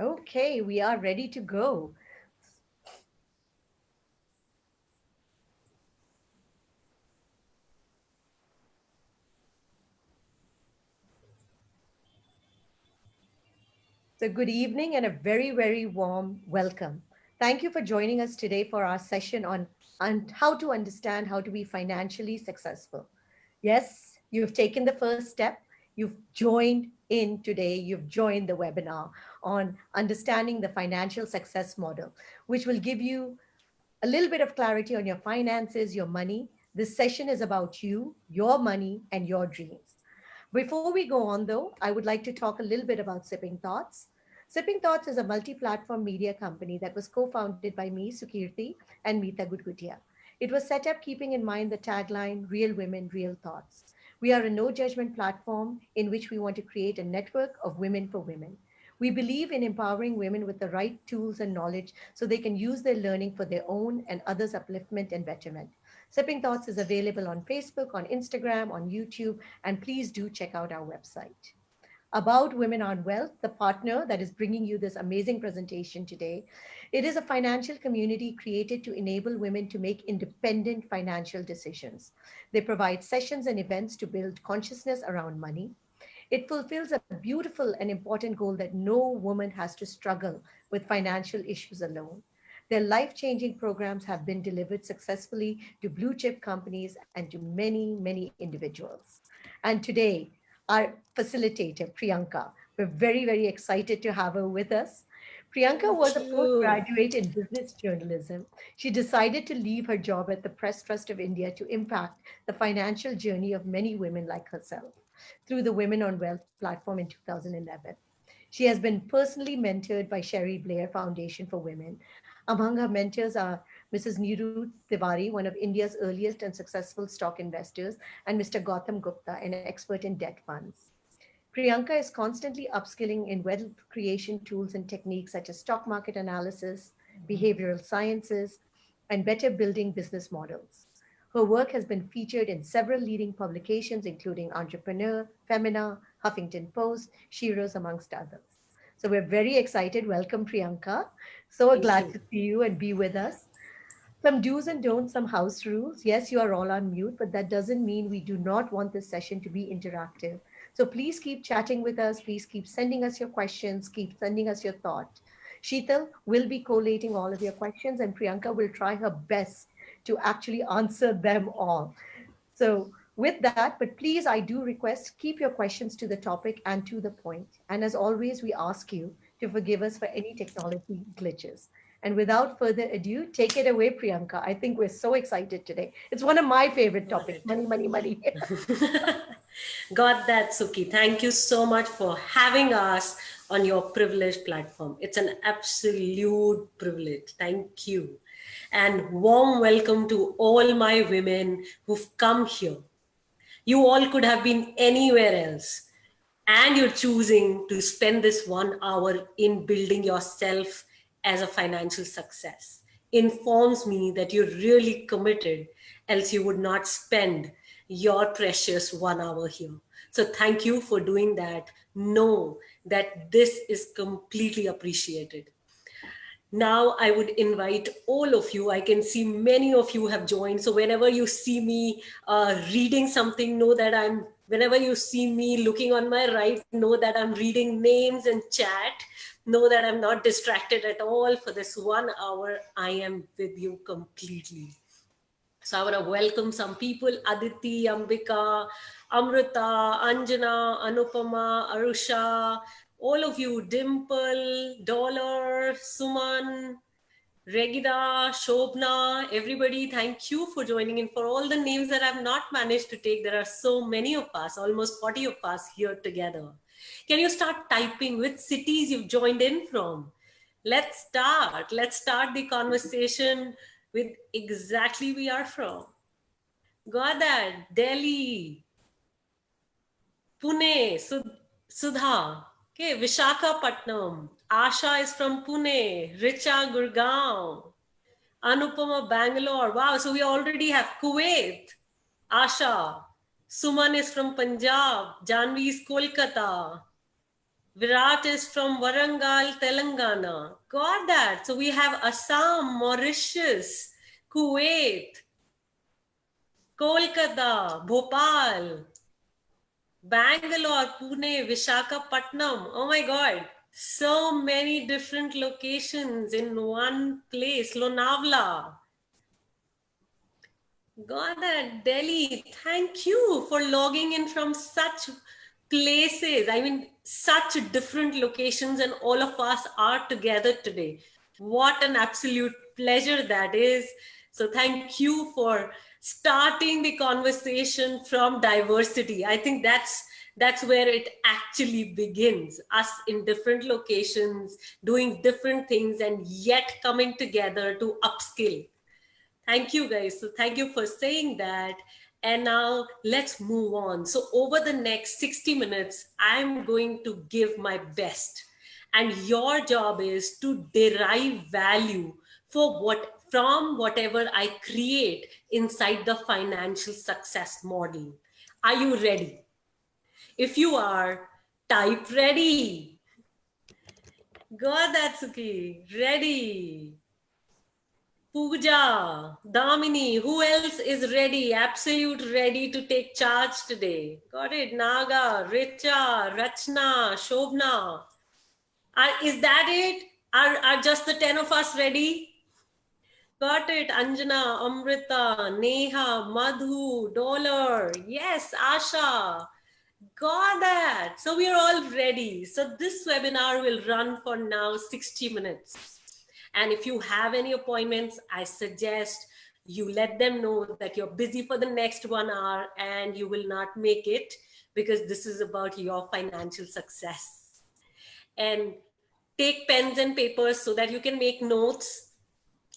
Okay, we are ready to go. So, good evening and a very, very warm welcome. Thank you for joining us today for our session on how to understand how to be financially successful. Yes, you've taken the first step. You've joined in today. You've joined the webinar on understanding the financial success model, which will give you a little bit of clarity on your finances, your money. This session is about you, your money, and your dreams. Before we go on, though, I would like to talk a little bit about Sipping Thoughts. Sipping Thoughts is a multi platform media company that was co founded by me, Sukirti, and Meeta Gudgutia. It was set up keeping in mind the tagline Real Women, Real Thoughts. We are a no judgment platform in which we want to create a network of women for women. We believe in empowering women with the right tools and knowledge so they can use their learning for their own and others' upliftment and betterment. Sipping Thoughts is available on Facebook, on Instagram, on YouTube, and please do check out our website. About Women on Wealth, the partner that is bringing you this amazing presentation today. It is a financial community created to enable women to make independent financial decisions. They provide sessions and events to build consciousness around money. It fulfills a beautiful and important goal that no woman has to struggle with financial issues alone. Their life changing programs have been delivered successfully to blue chip companies and to many, many individuals. And today, our facilitator, Priyanka, we're very, very excited to have her with us. Priyanka was Thank a you. postgraduate in business journalism. She decided to leave her job at the Press Trust of India to impact the financial journey of many women like herself through the Women on Wealth platform in 2011. She has been personally mentored by Sherry Blair Foundation for Women. Among her mentors are Mrs. Niru Tiwari, one of India's earliest and successful stock investors, and Mr. Gautam Gupta, an expert in debt funds. Priyanka is constantly upskilling in wealth creation tools and techniques such as stock market analysis, behavioral sciences, and better building business models. Her work has been featured in several leading publications, including Entrepreneur, Femina, Huffington Post, Shiro's, amongst others. So we're very excited. Welcome, Priyanka. So Thank glad you. to see you and be with us. Some do's and don'ts, some house rules. Yes, you are all on mute, but that doesn't mean we do not want this session to be interactive. So please keep chatting with us. Please keep sending us your questions. Keep sending us your thought. Sheetal will be collating all of your questions, and Priyanka will try her best to actually answer them all. So, with that, but please, I do request keep your questions to the topic and to the point. And as always, we ask you to forgive us for any technology glitches. And without further ado, take it away, Priyanka. I think we're so excited today. It's one of my favorite Got topics, it. money, money, money. Got that, Suki. Thank you so much for having us on your privileged platform. It's an absolute privilege. Thank you. And warm welcome to all my women who've come here. You all could have been anywhere else. And you're choosing to spend this 1 hour in building yourself as a financial success informs me that you're really committed, else you would not spend your precious 1 hour here. So thank you for doing that. Know that this is completely appreciated. Now I would invite all of you. I can see many of you have joined. So whenever you see me reading something, know that whenever you see me looking on my right, know that I'm reading names and chat. Know that I'm not distracted at all. For this 1 hour, I am with you completely. So I want to welcome some people: Aditi, Ambika, Amrita, Anjana, Anupama, Arusha, all of you, Dimple, Dollar, Suman, Regida, Shobna, everybody, thank you for joining in. For all the names that I've not managed to take, there are so many of us, almost 40 of us here together. Can you start typing which cities you've joined in from? Let's start. Let's start the conversation with exactly we are from. Got that? Delhi, Pune, Sudha. Okay, Vishakhapatnam. Asha is from Pune. Richa, Gurgaon. Anupama, Bangalore. Wow, so we already have Kuwait. Asha. Suman is from Punjab. Janvi is Kolkata. Virat is from Warangal, Telangana. Got that. So we have Assam, Mauritius, Kuwait, Kolkata, Bhopal, Bangalore, Pune, Vishakhapatnam. Oh my God. So many different locations in one place. Lonavala. Got that. Delhi. Thank you for logging in from such places. I mean, such different locations, and all of us are together today. What an absolute pleasure that is. So, thank you for starting the conversation from diversity. I think that's where it actually begins, us in different locations doing different things and yet coming together to upskill. Thank you, guys. So, thank you for saying that. And now let's move on. So, over the next 60 minutes, I'm going to give my best. And your job is to derive value from whatever I create inside the financial success model. Are you ready? If you are, type ready. God, that's okay. Ready. Pooja, Damini, who else is ready? Absolute ready to take charge today. Got it. Naga, Richa, Rachna, Shobna. Is that it? Are just the 10 of us ready? Got it. Anjana, Amrita, Neha, Madhu, Dollar. Yes, Asha. Got that. So we are all ready. So this webinar will run for now 60 minutes. And if you have any appointments, I suggest you let them know that you're busy for the next 1 hour and you will not make it, because this is about your financial success. And take pens and papers so that you can make notes.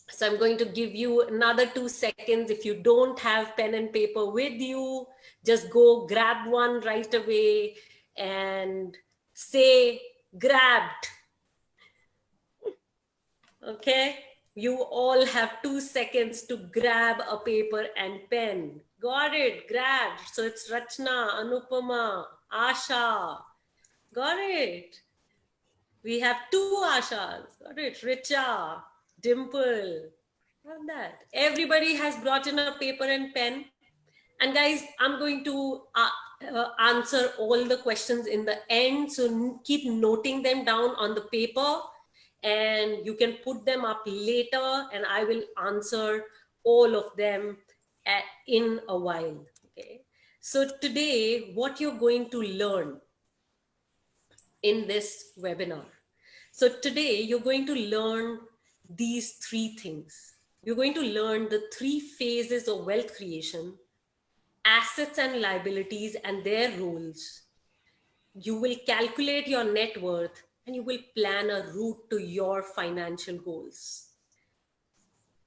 So I'm going to give you another 2 seconds. If you don't have pen and paper with you, just go grab one right away and say grabbed. Okay? You all have 2 seconds to grab a paper and pen. Got it, grabbed. So it's Rachna, Anupama, Asha. Got it. We have two Ashas. Got it. Richa, Dimple. Love that. Everybody has brought in a paper and pen. And guys, I'm going to answer all the questions in the end. So keep noting them down on the paper and you can put them up later and I will answer all of them in a while. Okay. So today, what you're going to learn in this webinar. So today you're going to learn these three things. You're going to learn the three phases of wealth creation, assets and liabilities and their roles. You will calculate your net worth and you will plan a route to your financial goals.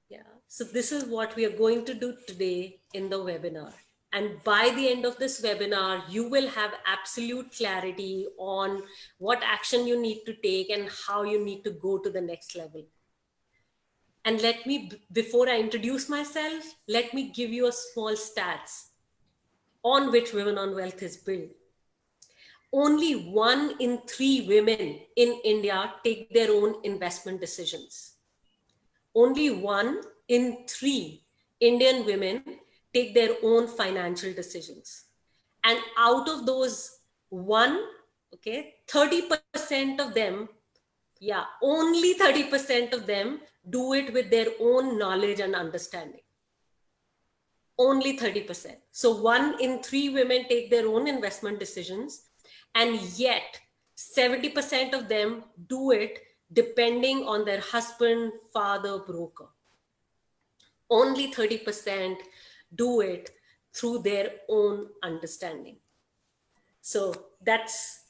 Yeah. So this is what we are going to do today in the webinar. And by the end of this webinar, you will have absolute clarity on what action you need to take and how you need to go to the next level. And let me, before I introduce myself, let me give you a small stats on which Women on Wealth is built. Only 1 in 3 women in India take their own investment decisions. Only 1 in 3 Indian women take their own financial decisions. And out of those one, okay, 30% of them, yeah, only 30% of them do it with their own knowledge and understanding. Only 30%. So 1 in 3 women take their own investment decisions, and yet 70% of them do it depending on their husband, father, broker. Only 30% do it through their own understanding. So that's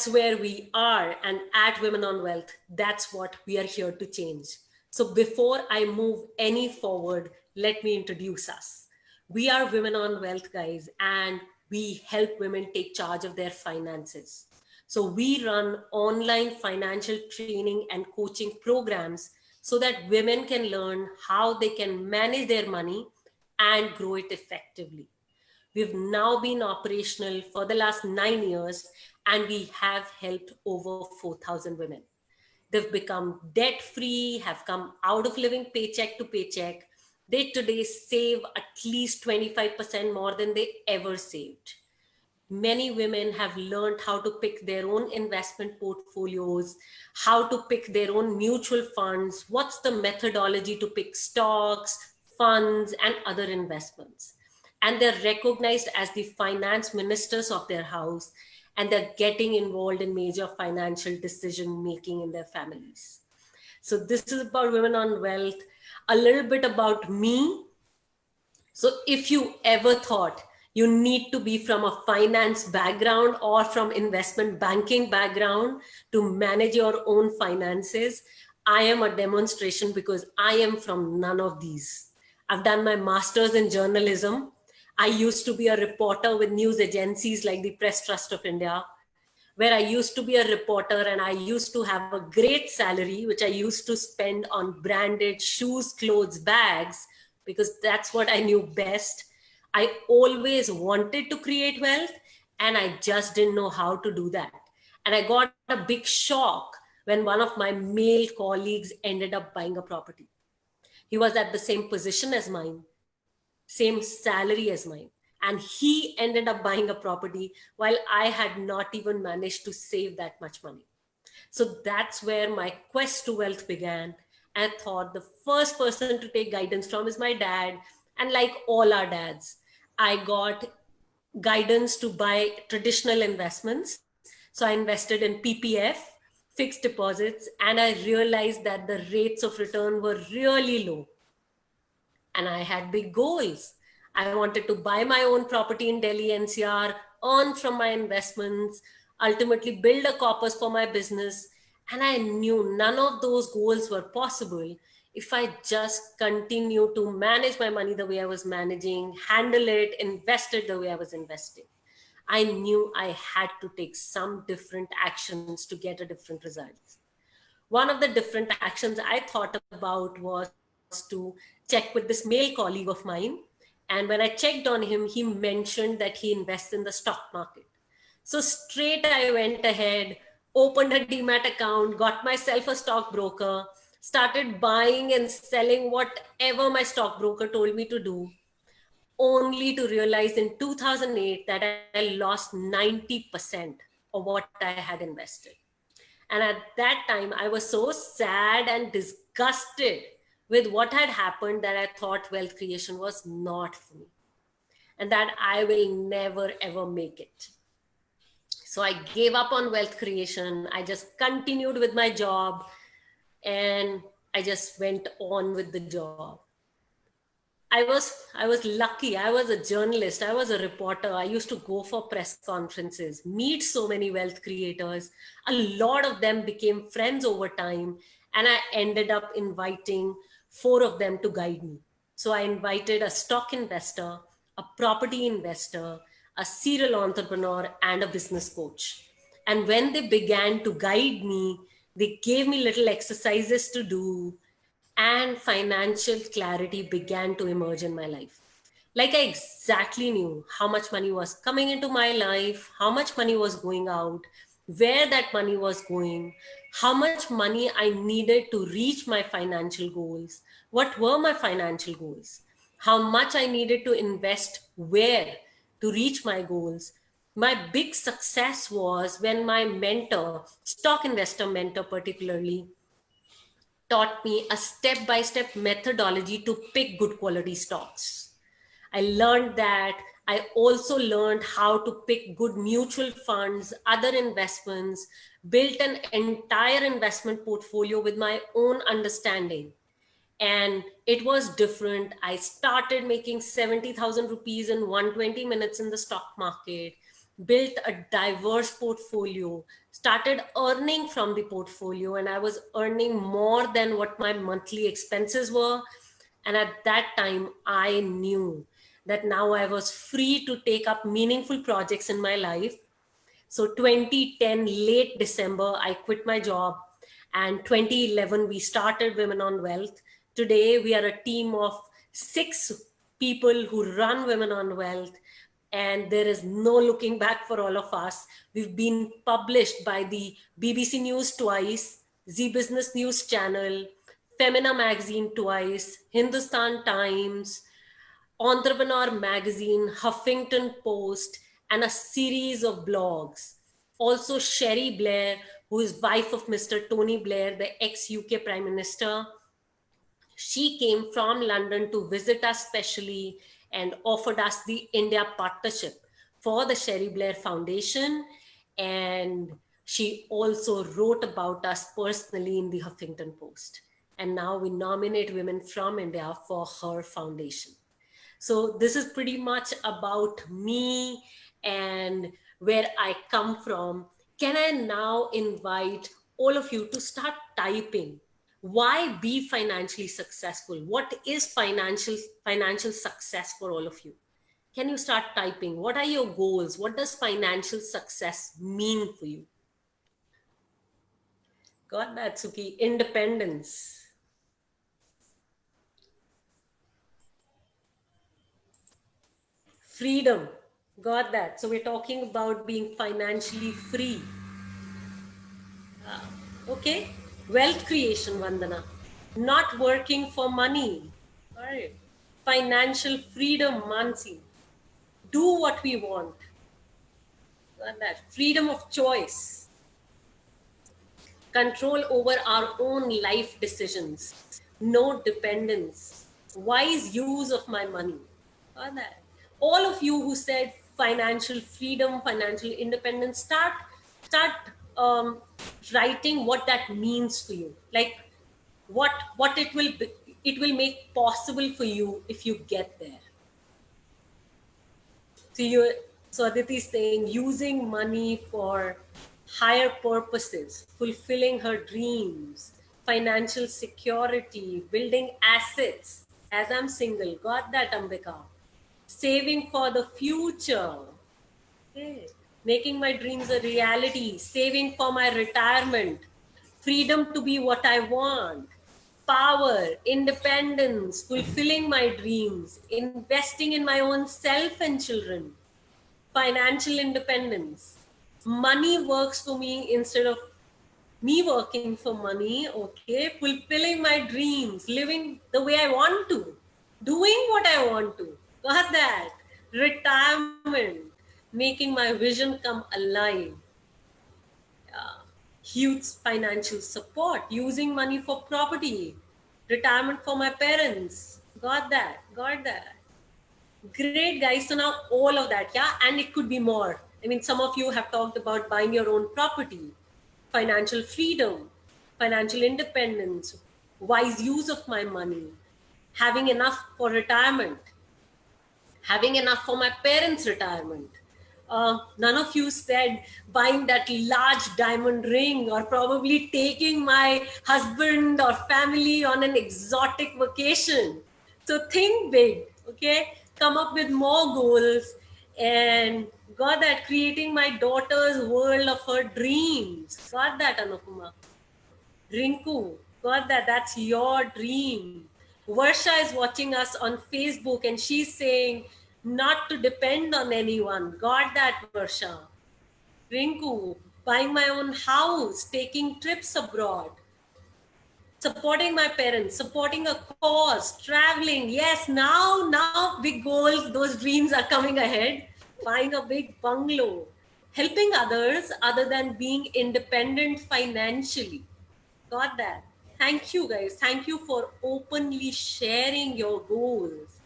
where we are, and at Women on Wealth, that's what we are here to change. So before I move any forward, let me introduce us. We are Women on Wealth, guys, and we help women take charge of their finances. So we run online financial training and coaching programs so that women can learn how they can manage their money and grow it effectively. We've now been operational for the last 9 years, and we have helped over 4,000 women. They've become debt free, have come out of living paycheck to paycheck. They today save at least 25% more than they ever saved. Many women have learned how to pick their own investment portfolios, how to pick their own mutual funds, what's the methodology to pick stocks, funds, and other investments. And they're recognized as the finance ministers of their house, and they're getting involved in major financial decision making in their families. So, this is about Women on Wealth, a little bit about me. So, if you ever thought you need to be from a finance background or from investment banking background to manage your own finances, I am a demonstration because I am from none of these. I've done my master's in journalism. I used to be a reporter with news agencies like the Press Trust of India, where I used to be a reporter and I used to have a great salary, which I used to spend on branded shoes, clothes, bags, because that's what I knew best. I always wanted to create wealth and I just didn't know how to do that. And I got a big shock when one of my male colleagues ended up buying a property. He was at the same position as mine, same salary as mine. And he ended up buying a property while I had not even managed to save that much money. So that's where my quest to wealth began. I thought the first person to take guidance from is my dad. And like all our dads, I got guidance to buy traditional investments. So I invested in PPF, fixed deposits, and I realized that the rates of return were really low, and I had big goals. I wanted to buy my own property in Delhi NCR, earn from my investments, ultimately build a corpus for my business. And I knew none of those goals were possible if I just continued to manage my money the way I was managing, handle it, invest it the way I was investing. I knew I had to take some different actions to get a different result. One of the different actions I thought about was to check with this male colleague of mine. And when I checked on him, he mentioned that he invests in the stock market. So straight I went ahead, opened a demat account, got myself a stockbroker, started buying and selling whatever my stockbroker told me to do, only to realize in 2008 that I lost 90% of what I had invested. And at that time, I was so sad and disgusted with what had happened that I thought wealth creation was not for me and that I will never ever make it. So I gave up on wealth creation. I just continued with my job and I just went on with the job. I was lucky. I was a journalist. I was a reporter. I used to go for press conferences, meet so many wealth creators. A lot of them became friends over time, and I ended up inviting four of them to guide me. So I invited a stock investor, a property investor, a serial entrepreneur, and a business coach. And when they began to guide me, they gave me little exercises to do, and financial clarity began to emerge in my life. Like I exactly knew how much money was coming into my life, how much money was going out, where that money was going, how much money I needed to reach my financial goals, what were my financial goals, how much I needed to invest where to reach my goals. My big success was when my mentor, stock investor mentor particularly, taught me a step by step methodology to pick good quality stocks. I learned that. I also learned how to pick good mutual funds, other investments, built an entire investment portfolio with my own understanding. And it was different. I started making 70,000 rupees in 120 minutes in the stock market, built a diverse portfolio, started earning from the portfolio, and I was earning more than what my monthly expenses were. And at that time, I knew that now I was free to take up meaningful projects in my life. So 2010, late December, I quit my job. And 2011, we started Women on Wealth. Today, we are a team of 6 people who run Women on Wealth. and there is no looking back for all of us. We've been published by the BBC News twice, Zee Business News Channel, Femina Magazine twice, Hindustan Times, Entrepreneur Magazine, Huffington Post, and a series of blogs. Also, Sherry Blair, who is wife of Mr. Tony Blair, the ex-UK Prime Minister, she came from London to visit us specially and offered us the India partnership for the Sherry Blair Foundation. And she also wrote about us personally in the Huffington Post. And now we nominate women from India for her foundation. So this is pretty much about me and where I come from. Can I now invite all of you to start typing? Why be financially successful? What is financial success for all of you? Can you start typing? What are your goals? What does financial success mean for you? Got that, Suki? Independence, freedom. Got that. So we're talking about being financially free. Okay. Wealth creation, Vandana. Not working for money. All right. Financial freedom, Mansi. Do what we want. Got that. Freedom of choice. Control over our own life decisions. No dependence. Wise use of my money. Got that. All of you who said financial freedom, financial independence, start um, writing what that means for you. Like what it will be, it will make possible for you if you get there. So you so Aditi is saying using money for higher purposes, fulfilling her dreams, financial security, building assets. As I'm single, got that, Ambika. Saving for the future. Okay. Making my dreams a reality, saving for my retirement, freedom to be what I want, power, independence, fulfilling my dreams, investing in my own self and children, financial independence. Money works for me instead of me working for money, okay? Fulfilling my dreams, living the way I want to, doing what I want to. Got that? Retirement, making my vision come alive. Huge financial support, using money for property, retirement for my parents. Got that? Got that? Great, guys. So now all of that, yeah, and it could be more. I mean, some of you have talked about buying your own property, financial freedom, financial independence, wise use of my money, having enough for retirement, having enough for my parents' retirement. None of you said buying that large diamond ring or probably taking my husband or family on an exotic vacation. So think big, okay? Come up with more goals and got that, creating my daughter's world of her dreams. Got that, Anupama? Rinku, got that. That's your dream. Varsha is watching us on Facebook and she's saying not to depend on anyone. Got that, Varsha. Rinku, buying my own house, taking trips abroad, supporting my parents, supporting a cause, traveling. Yes, now big goals, those dreams are coming ahead. Buying a big bungalow, helping others other than being independent financially. Got that. Thank you, guys. Thank you for openly sharing your goals.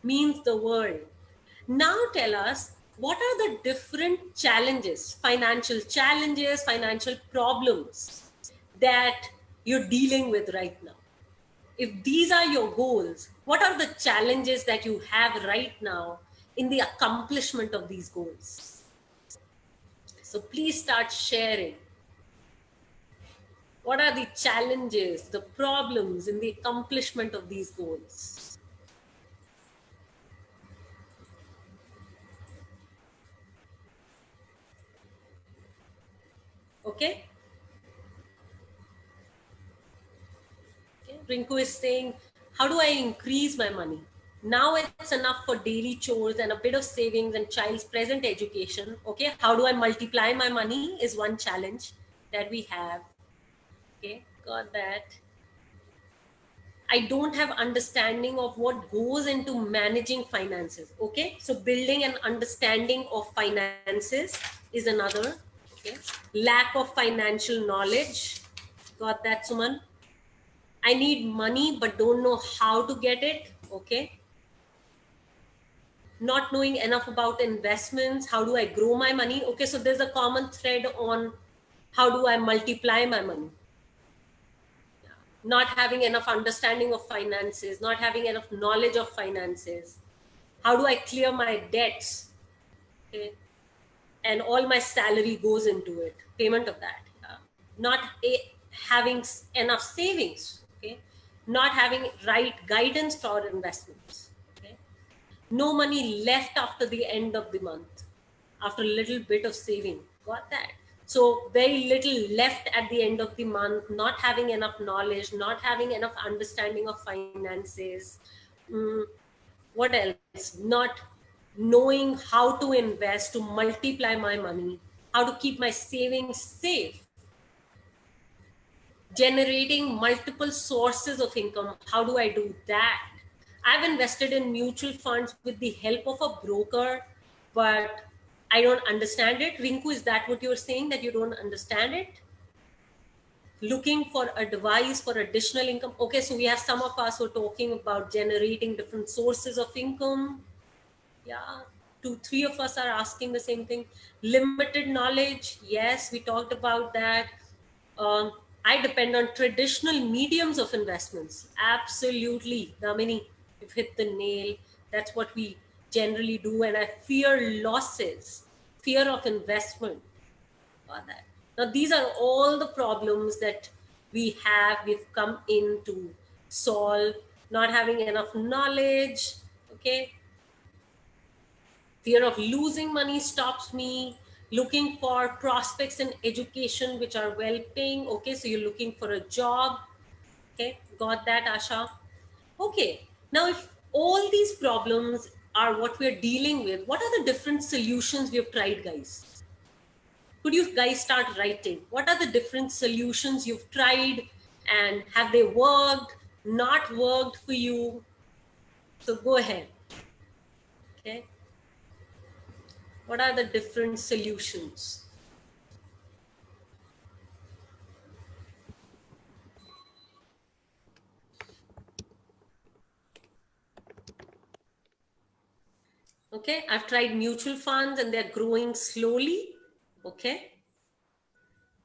Means the world. Now tell us, what are the different challenges, financial problems that you're dealing with right now? If these are your goals, what are the challenges that you have right now in the accomplishment of these goals? So please start sharing. What are the challenges, the problems in the accomplishment of these goals? Okay? Okay. Rinku is saying, how do I increase my money? Now it's enough for daily chores and a bit of savings and child's present education. Okay, how do I multiply my money is one challenge that we have. Okay, got that. I don't have understanding of what goes into managing finances. Okay, so building an understanding of finances is another. Okay, lack of financial knowledge. Got that, Suman? I need money but don't know how to get it. Okay, not knowing enough about investments. How do I grow my money? Okay, so there's a common thread on how do I multiply my money. Not having enough understanding of finances, not having enough knowledge of finances. How do I clear my debts? Okay. And all my salary goes into it, payment of that. Not having enough savings. Okay. Not having right guidance for investments. Okay. No money left after the end of the month, after a little bit of saving. Got that? So, very little left at the end of the month, not having enough knowledge, not having enough understanding of finances. Mm, what else? Not knowing how to invest to multiply my money, how to keep my savings safe, generating multiple sources of income. How do I do that? I've invested in mutual funds with the help of a broker, but I don't understand it. Rinku, is that what you're saying, that you don't understand it? Looking for advice for additional income. Okay, so we have some of us who are talking about generating different sources of income. Yeah, two, three of us are asking the same thing. Limited knowledge. Yes, we talked about that. Um, I depend on traditional mediums of investments. Absolutely. Damini, you've hit the nail. That's what we generally do. And I fear losses, fear of investment. Got that. Now, these are all the problems that we've come in to solve. Not having enough knowledge. Okay, fear of losing money stops me. Looking for prospects in education which are well paying. Okay, so you're looking for a job. Okay, got that, Asha? Okay, now if all these problems are what we're dealing with, what are the different solutions we've tried, guys? Could you guys start writing? What are the different solutions you've tried, and have they worked, not worked for you? So go ahead. Okay, what are the different solutions? Okay, I've tried mutual funds and they're growing slowly. Okay,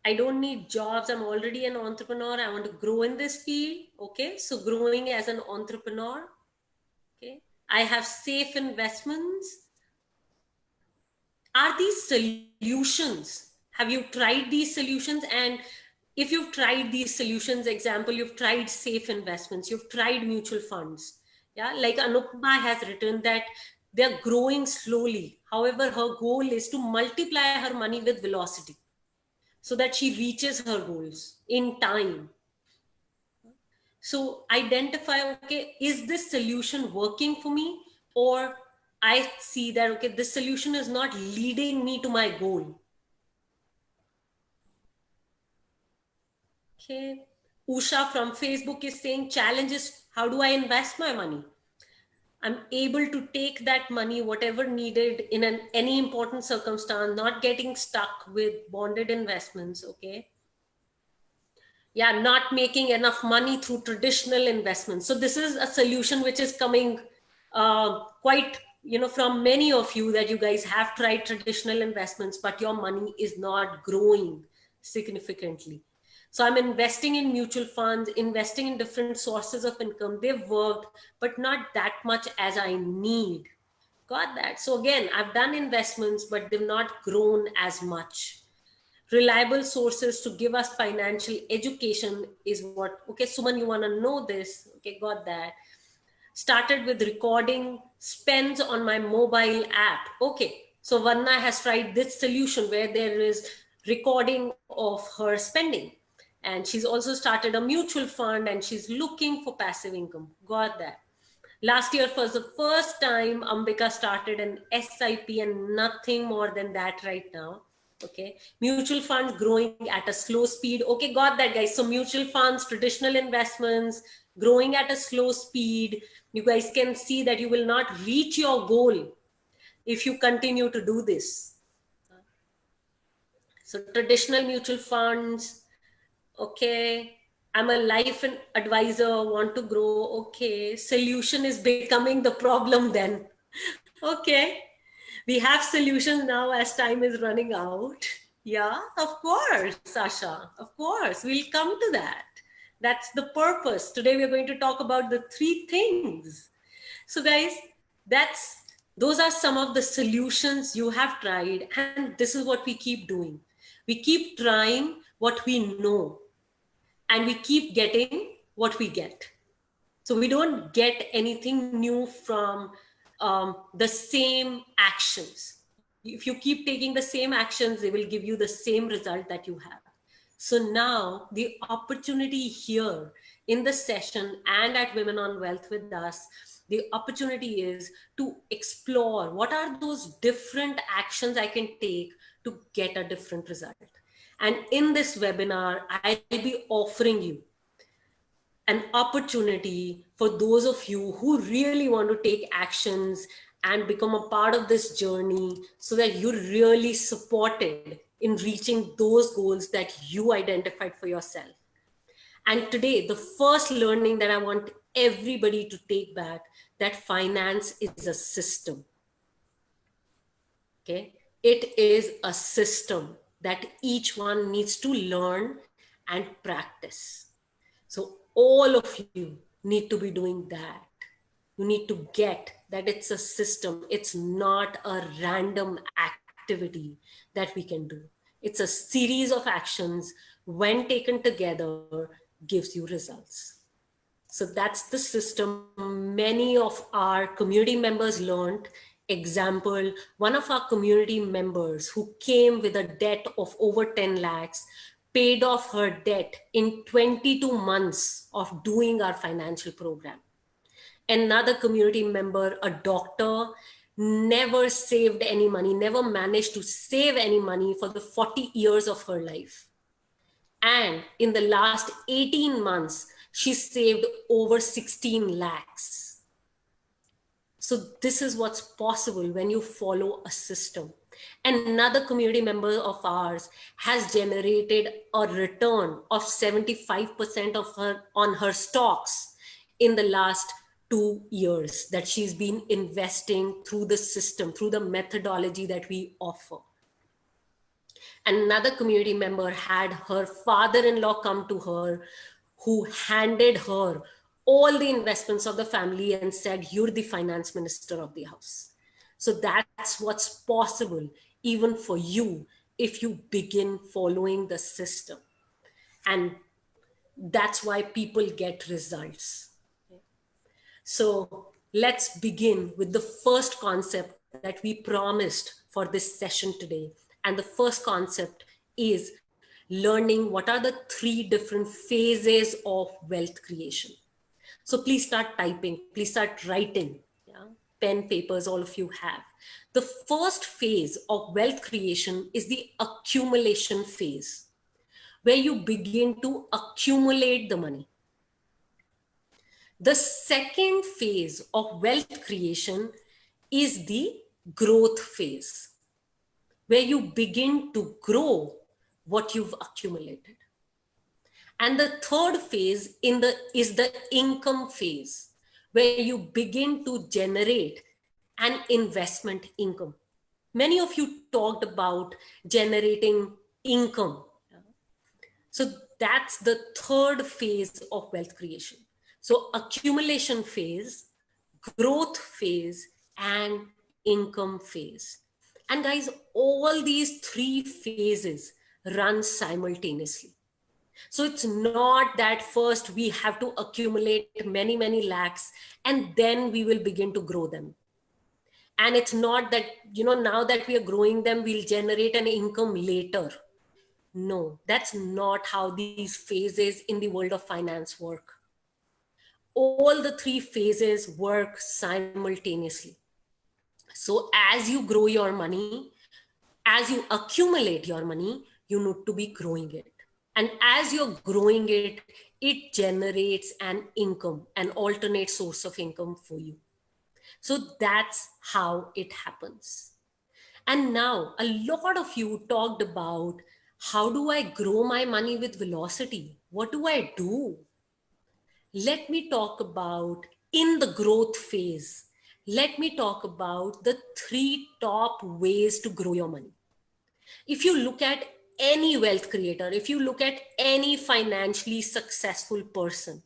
I don't need jobs. I'm already an entrepreneur. I want to grow in this field. Okay, so growing as an entrepreneur. Okay, I have safe investments. Are these solutions? Have you tried these solutions? And if you've tried these solutions, example, you've tried safe investments, you've tried mutual funds. Yeah, like Anupma has written that they're growing slowly. However, her goal is to multiply her money with velocity so that she reaches her goals in time. So identify, okay, is this solution working for me? Or I see that, okay, this solution is not leading me to my goal. Okay. Usha from Facebook is saying, challenges, how do I invest my money? I'm able to take that money, whatever needed in any important circumstance, not getting stuck with bonded investments. Okay. Yeah, not making enough money through traditional investments. So this is a solution which is coming quite, from many of you, that you guys have tried traditional investments, but your money is not growing significantly. So I'm investing in mutual funds, investing in different sources of income. They've worked, but not that much as I need. Got that? So again, I've done investments, but they've not grown as much. Reliable sources to give us financial education is what. Okay, Suman, you want to know this? Okay, got that. Started with recording spends on my mobile app. Okay, so Vanna has tried this solution where there is recording of her spending, and she's also started a mutual fund and she's looking for passive income. Got that. Last year was the first time Ambika started an SIP and nothing more than that right now. Okay. Mutual funds growing at a slow speed. Okay, got that, guys. So mutual funds, traditional investments, growing at a slow speed. You guys can see that you will not reach your goal if you continue to do this. So traditional mutual funds, okay. I'm a life advisor, want to grow. Okay. Solution is becoming the problem then. Okay. We have solutions now as time is running out. Yeah, of course, Sasha. Of course. We'll come to that. That's the purpose. Today we're going to talk about the three things. So, guys, that's those are some of the solutions you have tried, and this is what we keep doing. We keep trying what we know, and we keep getting what we get. So we don't get anything new from the same actions. If you keep taking the same actions, they will give you the same result that you have. So now the opportunity here in the session and at Women on Wealth with us, the opportunity is to explore what are those different actions I can take to get a different result. And in this webinar, I'll be offering you an opportunity for those of you who really want to take actions and become a part of this journey so that you're really supported in reaching those goals that you identified for yourself. And today, the first learning that I want everybody to take back, that finance is a system. Okay, it is a system that each one needs to learn and practice. So all of you need to be doing that. You need to get that it's a system. It's not a random activity that we can do. It's a series of actions when taken together gives you results. So that's the system many of our community members learned. Example, one of our community members who came with a debt of over 10 lakhs paid off her debt in 22 months of doing our financial program. Another community member, a doctor, never saved any money, never managed to save any money for the 40 years of her life. And in the last 18 months, she saved over 16 lakhs. So this is what's possible when you follow a system. Another community member of ours has generated a return of 75% of her on her stocks in the last 2 years that she's been investing through the system, through the methodology that we offer. Another community member had her father-in-law come to her, who handed her all the investments of the family and said, "You're the finance minister of the house." So that's what's possible even for you if you begin following the system. And that's why people get results. So let's begin with the first concept that we promised for this session today. And the first concept is learning what are the three different phases of wealth creation. So please start typing, please start writing. Yeah? Pen, papers, all of you have. The first phase of wealth creation is the accumulation phase, where you begin to accumulate the money. The second phase of wealth creation is the growth phase, where you begin to grow what you've accumulated. And the third phase is the income phase, where you begin to generate an investment income. Many of you talked about generating income. So that's the third phase of wealth creation. So accumulation phase, growth phase, and income phase. And guys, all these three phases run simultaneously. So it's not that first we have to accumulate many, many lakhs and then we will begin to grow them. And it's not that, now that we are growing them, we'll generate an income later. No, that's not how these phases in the world of finance work. all the three phases work simultaneously. So as you grow your money, as you accumulate your money, you need to be growing it. And as you're growing it, it generates an income, an alternate source of income for you. So that's how it happens. And now, a lot of you talked about how do I grow my money with velocity? What do I do? Let me talk about in the growth phase. Let me talk about the three top ways to grow your money. If you look at any wealth creator, if you look at any financially successful person,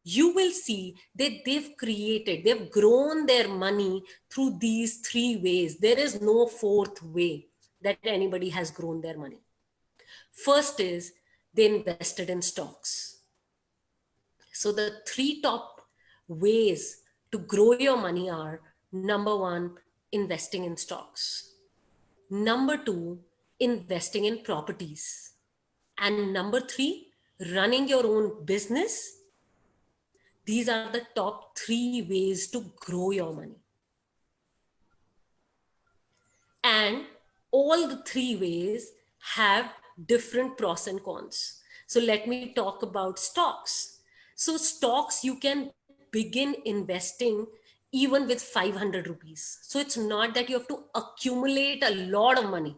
you will see that they've grown their money through these three ways. There is no fourth way that anybody has grown their money. First is they invested in stocks. So the three top ways to grow your money are: number one, investing in stocks; number two, investing in properties; and number three, running your own business. These are the top three ways to grow your money. And all the three ways have different pros and cons. So let me talk about stocks. So stocks, you can begin investing even with 500 rupees. So it's not that you have to accumulate a lot of money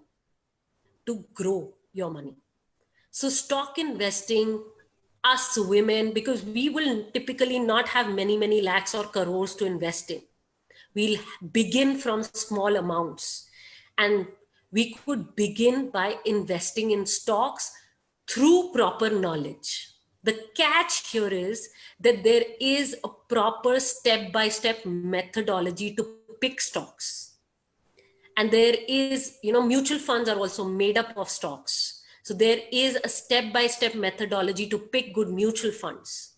to grow your money. So stock investing, us women, because we will typically not have many lakhs or crores to invest in. We'll begin from small amounts, and we could begin by investing in stocks through proper knowledge. The catch here is that there is a proper step-by-step methodology to pick stocks. And there is, mutual funds are also made up of stocks. So there is a step-by-step methodology to pick good mutual funds.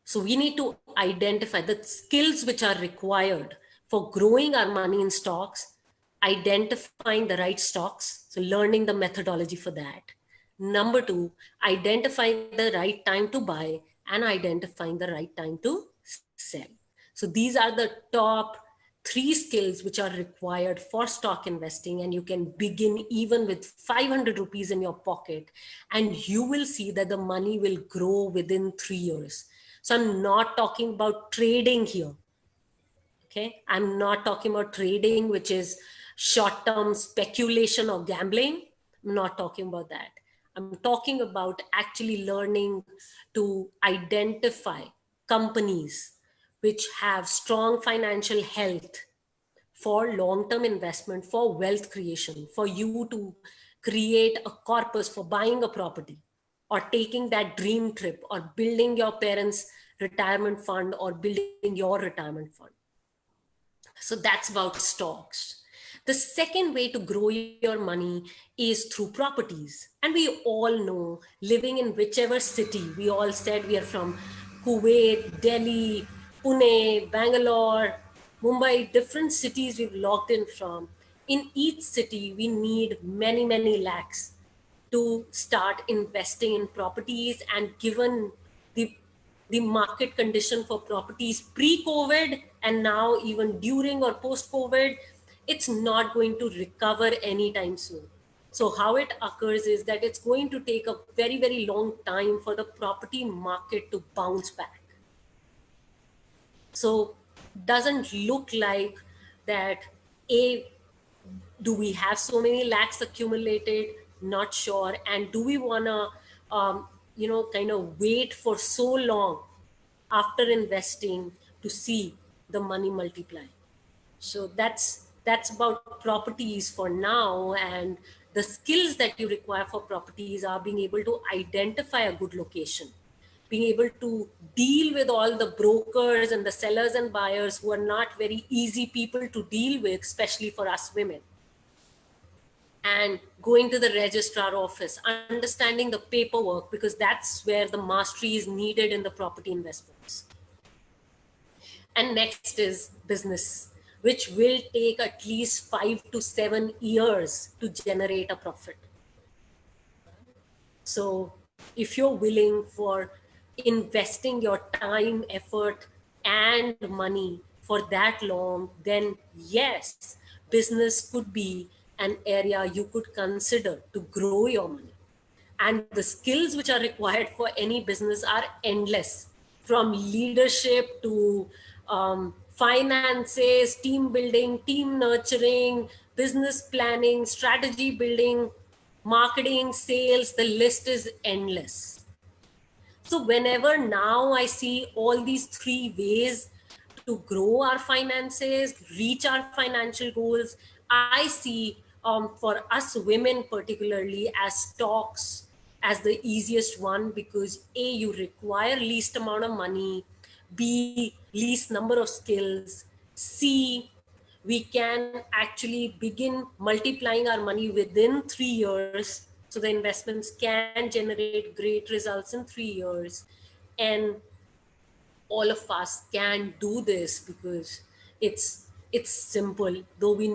So we need to identify the skills which are required for growing our money in stocks, identifying the right stocks, so learning the methodology for that. Number two, identifying the right time to buy and identifying the right time to sell. So these are the top three skills which are required for stock investing, and you can begin even with 500 rupees in your pocket, and you will see that the money will grow within 3 years. So I'm not talking about trading here. Okay, I'm not talking about trading, which is short term speculation or gambling. I'm not talking about that. I'm talking about actually learning to identify companies which have strong financial health for long term investment, for wealth creation, for you to create a corpus for buying a property or taking that dream trip or building your parents' retirement fund or building your retirement fund. So that's about stocks. The second way to grow your money is through properties. And we all know, living in whichever city, we all said we are from Kuwait, Delhi, Pune, Bangalore, Mumbai, different cities we've logged in from. In each city, we need many lakhs to start investing in properties. And given the market condition for properties pre-COVID and now even during or post-COVID, it's not going to recover anytime soon. So how it occurs is that it's going to take a very long time for the property market to bounce back. So doesn't look like that. Do we have so many lakhs accumulated? Not sure. And do we want to kind of wait for so long after investing to see the money multiply? So that's about properties for now. And the skills that you require for properties are being able to identify a good location, being able to deal with all the brokers and the sellers and buyers who are not very easy people to deal with, especially for us women, and going to the registrar office, understanding the paperwork, because that's where the mastery is needed in the property investments. And next is business, which will take at least 5 to 7 years to generate a profit. So if you're willing for investing your time, effort, and money for that long, then yes, business could be an area you could consider to grow your money. And the skills which are required for any business are endless, from leadership to finances, team building, team nurturing, business planning, strategy building, marketing, sales. The list is endless. So whenever now I see all these three ways to grow our finances, reach our financial goals, I see for us women particularly as stocks as the easiest one, because A, you require least amount of money, B, least number of skills, C, we can actually begin multiplying our money within 3 years. So the investments can generate great results in 3 years. And all of us can do this because it's simple, though we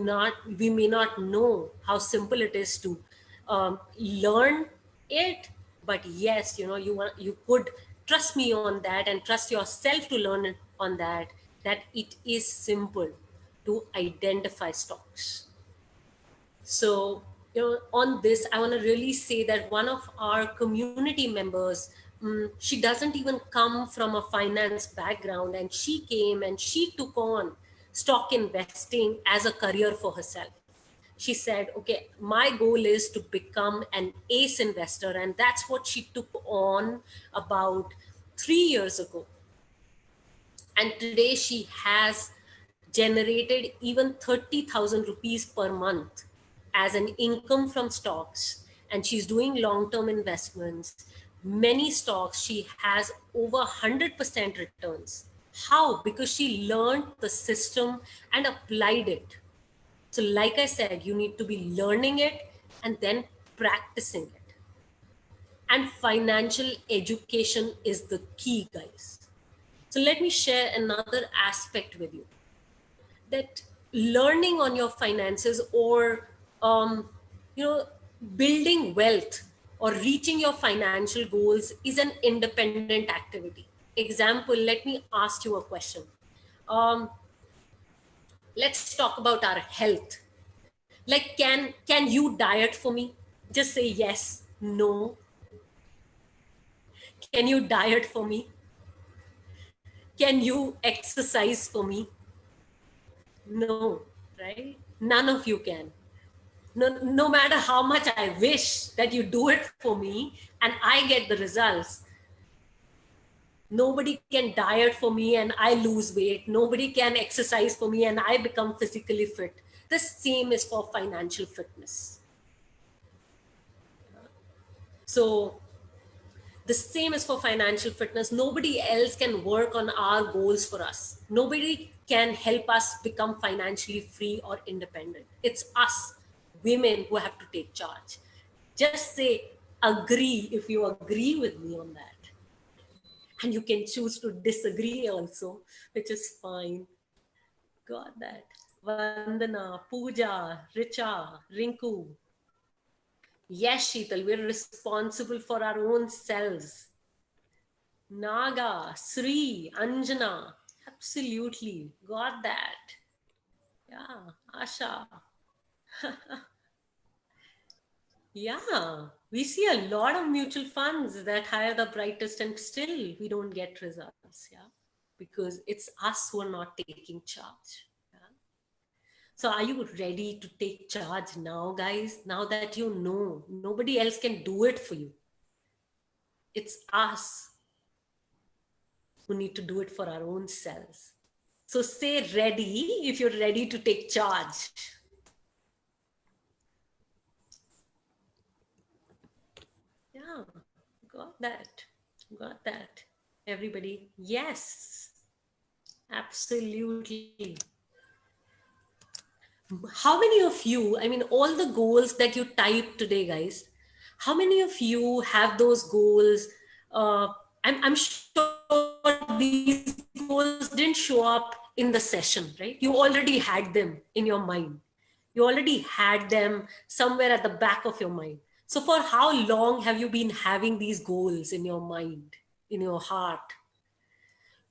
may not know how simple it is to learn it. But yes, you could trust me on that, and trust yourself to learn it on that it is simple to identify stocks. So, on this, I want to really say that one of our community members, she doesn't even come from a finance background, and she came and she took on stock investing as a career for herself. She said, okay, my goal is to become an ace investor. And that's what she took on about 3 years ago. And today she has generated even 30,000 rupees per month as an income from stocks. And she's doing long-term investments. Many stocks, she has over 100% returns. How? Because she learned the system and applied it. So like I said, you need to be learning it and then practicing it. And financial education is the key, guys. So let me share another aspect with you, that learning on your finances, or you know building wealth or reaching your financial goals, is an independent activity. Example, let me ask you a question. um, let's talk about our health. Like, can you diet for me? Just say yes, no. Can you diet for me? Can you exercise for me? No, right? None of you can. No matter how much I wish that you do it for me and I get the results, nobody can diet for me and I lose weight. Nobody can exercise for me and I become physically fit. The same is for financial fitness. So the same is for financial fitness. Nobody else can work on our goals for us. Nobody can help us become financially free or independent. It's us women who have to take charge. Just say agree if you agree with me on that. And you can choose to disagree also, which is fine. Got that. Vandana, Pooja, Richa, Rinku. Yes, Sheetal, we're responsible for our own selves. Naga, Sri, Anjana, absolutely got that. Yeah, Asha. Yeah, we see a lot of mutual funds that hire the brightest and still we don't get results. Yeah, because it's us who are not taking charge. Yeah. So, are you ready to take charge now, guys? Now that you know, nobody else can do it for you. It's us who need to do it for our own selves. So say ready if you're ready to take charge. Yeah, got that. Got that. Everybody, yes, absolutely. How many of you, I mean, all the goals that you typed today, guys, how many of you have those goals? I'm sure these goals didn't show up in the session, right? You already had them in your mind. You already had them somewhere at the back of your mind. So for how long have you been having these goals in your mind? in your heart.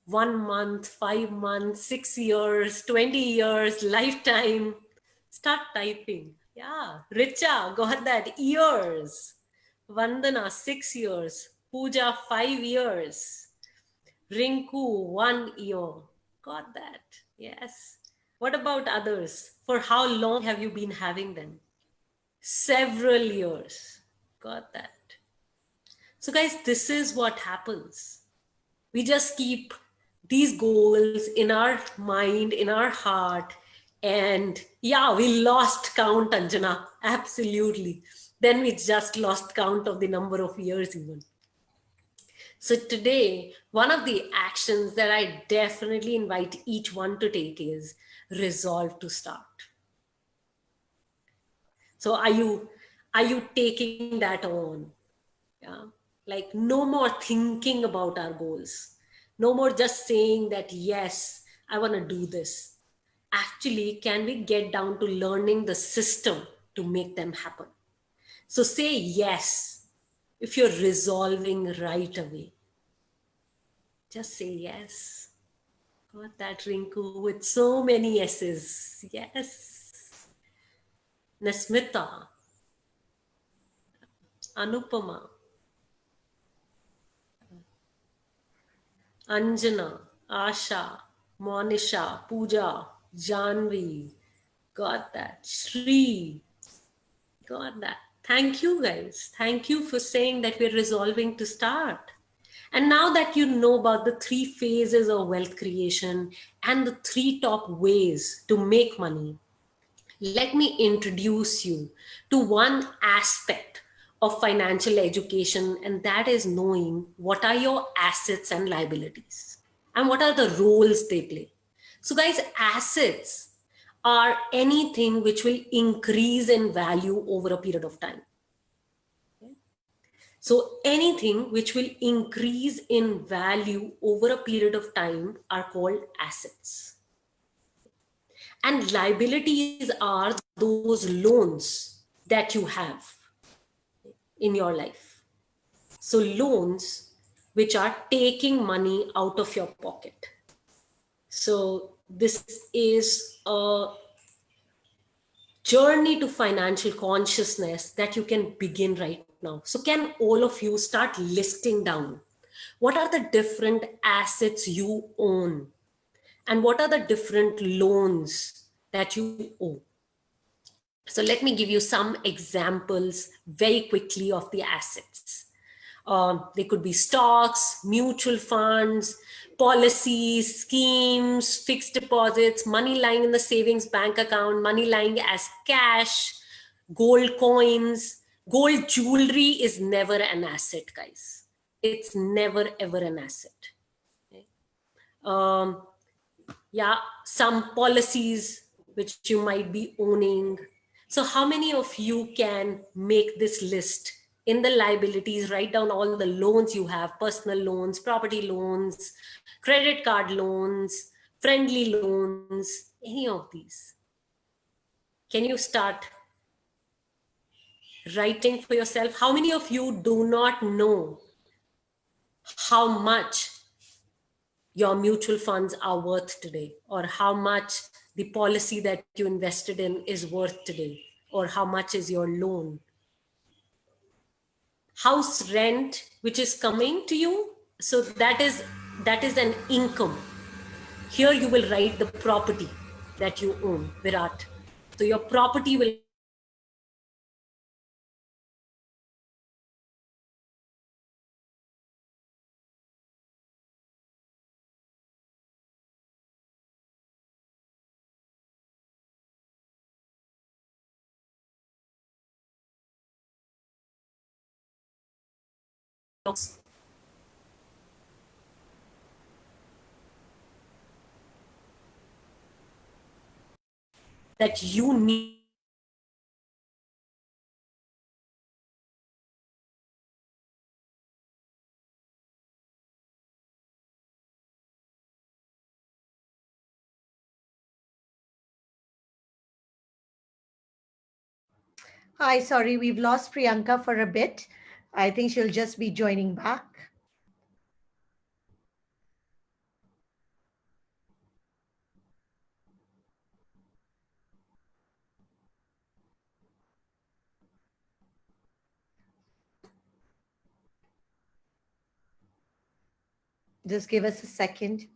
1 month, 5 months, 6 years, 20 years, lifetime. Start typing. Yeah. Richa, got that. Years. Vandana, 6 years. Pooja, 5 years. Rinku, 1 year. Got that. Yes. What about others? For how long have you been having them? Several years. Got that. So, guys, this is what happens. We just keep these goals in our mind, in our heart. And yeah, we lost count, Anjana. Absolutely. Then we just lost count of the number of years, even. So, today, one of the actions that I definitely invite each one to take is resolve to start. So, are you taking that on? Yeah. Like no more thinking about our goals. No more just saying that, yes, I want to do this. Actually, can we get down to learning the system to make them happen? So say yes if you're resolving right away. Just say yes. Got that, Rinku, with so many yeses. Yes. Nasmita, Anupama, Anjana, Asha, Monisha, Pooja, Janvi. Got that. Shri. Got that. Thank you, guys. Thank you for saying that we're resolving to start. And now that you know about the three phases of wealth creation and the three top ways to make money, let me introduce you to one aspect of financial education, and that is knowing what are your assets and liabilities and what are the roles they play. So, guys, assets are anything which will increase in value over a period of time. So, anything which will increase in value over a period of time are called assets. And liabilities are those loans that you have in your life. So, loans which are taking money out of your pocket. So, this is a journey to financial consciousness that you can begin right now. So, can all of you start listing down what are the different assets you own and what are the different loans that you owe? So, let me give you some examples very quickly of the assets. They could be stocks, mutual funds, policies, schemes, fixed deposits, money lying in the savings bank account, money lying as cash, gold coins. Gold jewelry is never an asset, guys. It's never ever an asset. Um, yeah, some policies which you might be owning. So how many of you can make this list? In the liabilities, write down all the loans you have: personal loans, property loans, credit card loans, friendly loans, any of these. Can you start writing for yourself? How many of you do not know how much your mutual funds are worth today, or how much the policy that you invested in is worth today, or how much is your loan? House rent which is coming to you, so that is an income. Here you will write the property that you own, Virat. So your property will come to you. That you need. Hi, sorry, we've lost Priyanka for a bit. I think she'll just be joining back. Just give us a second.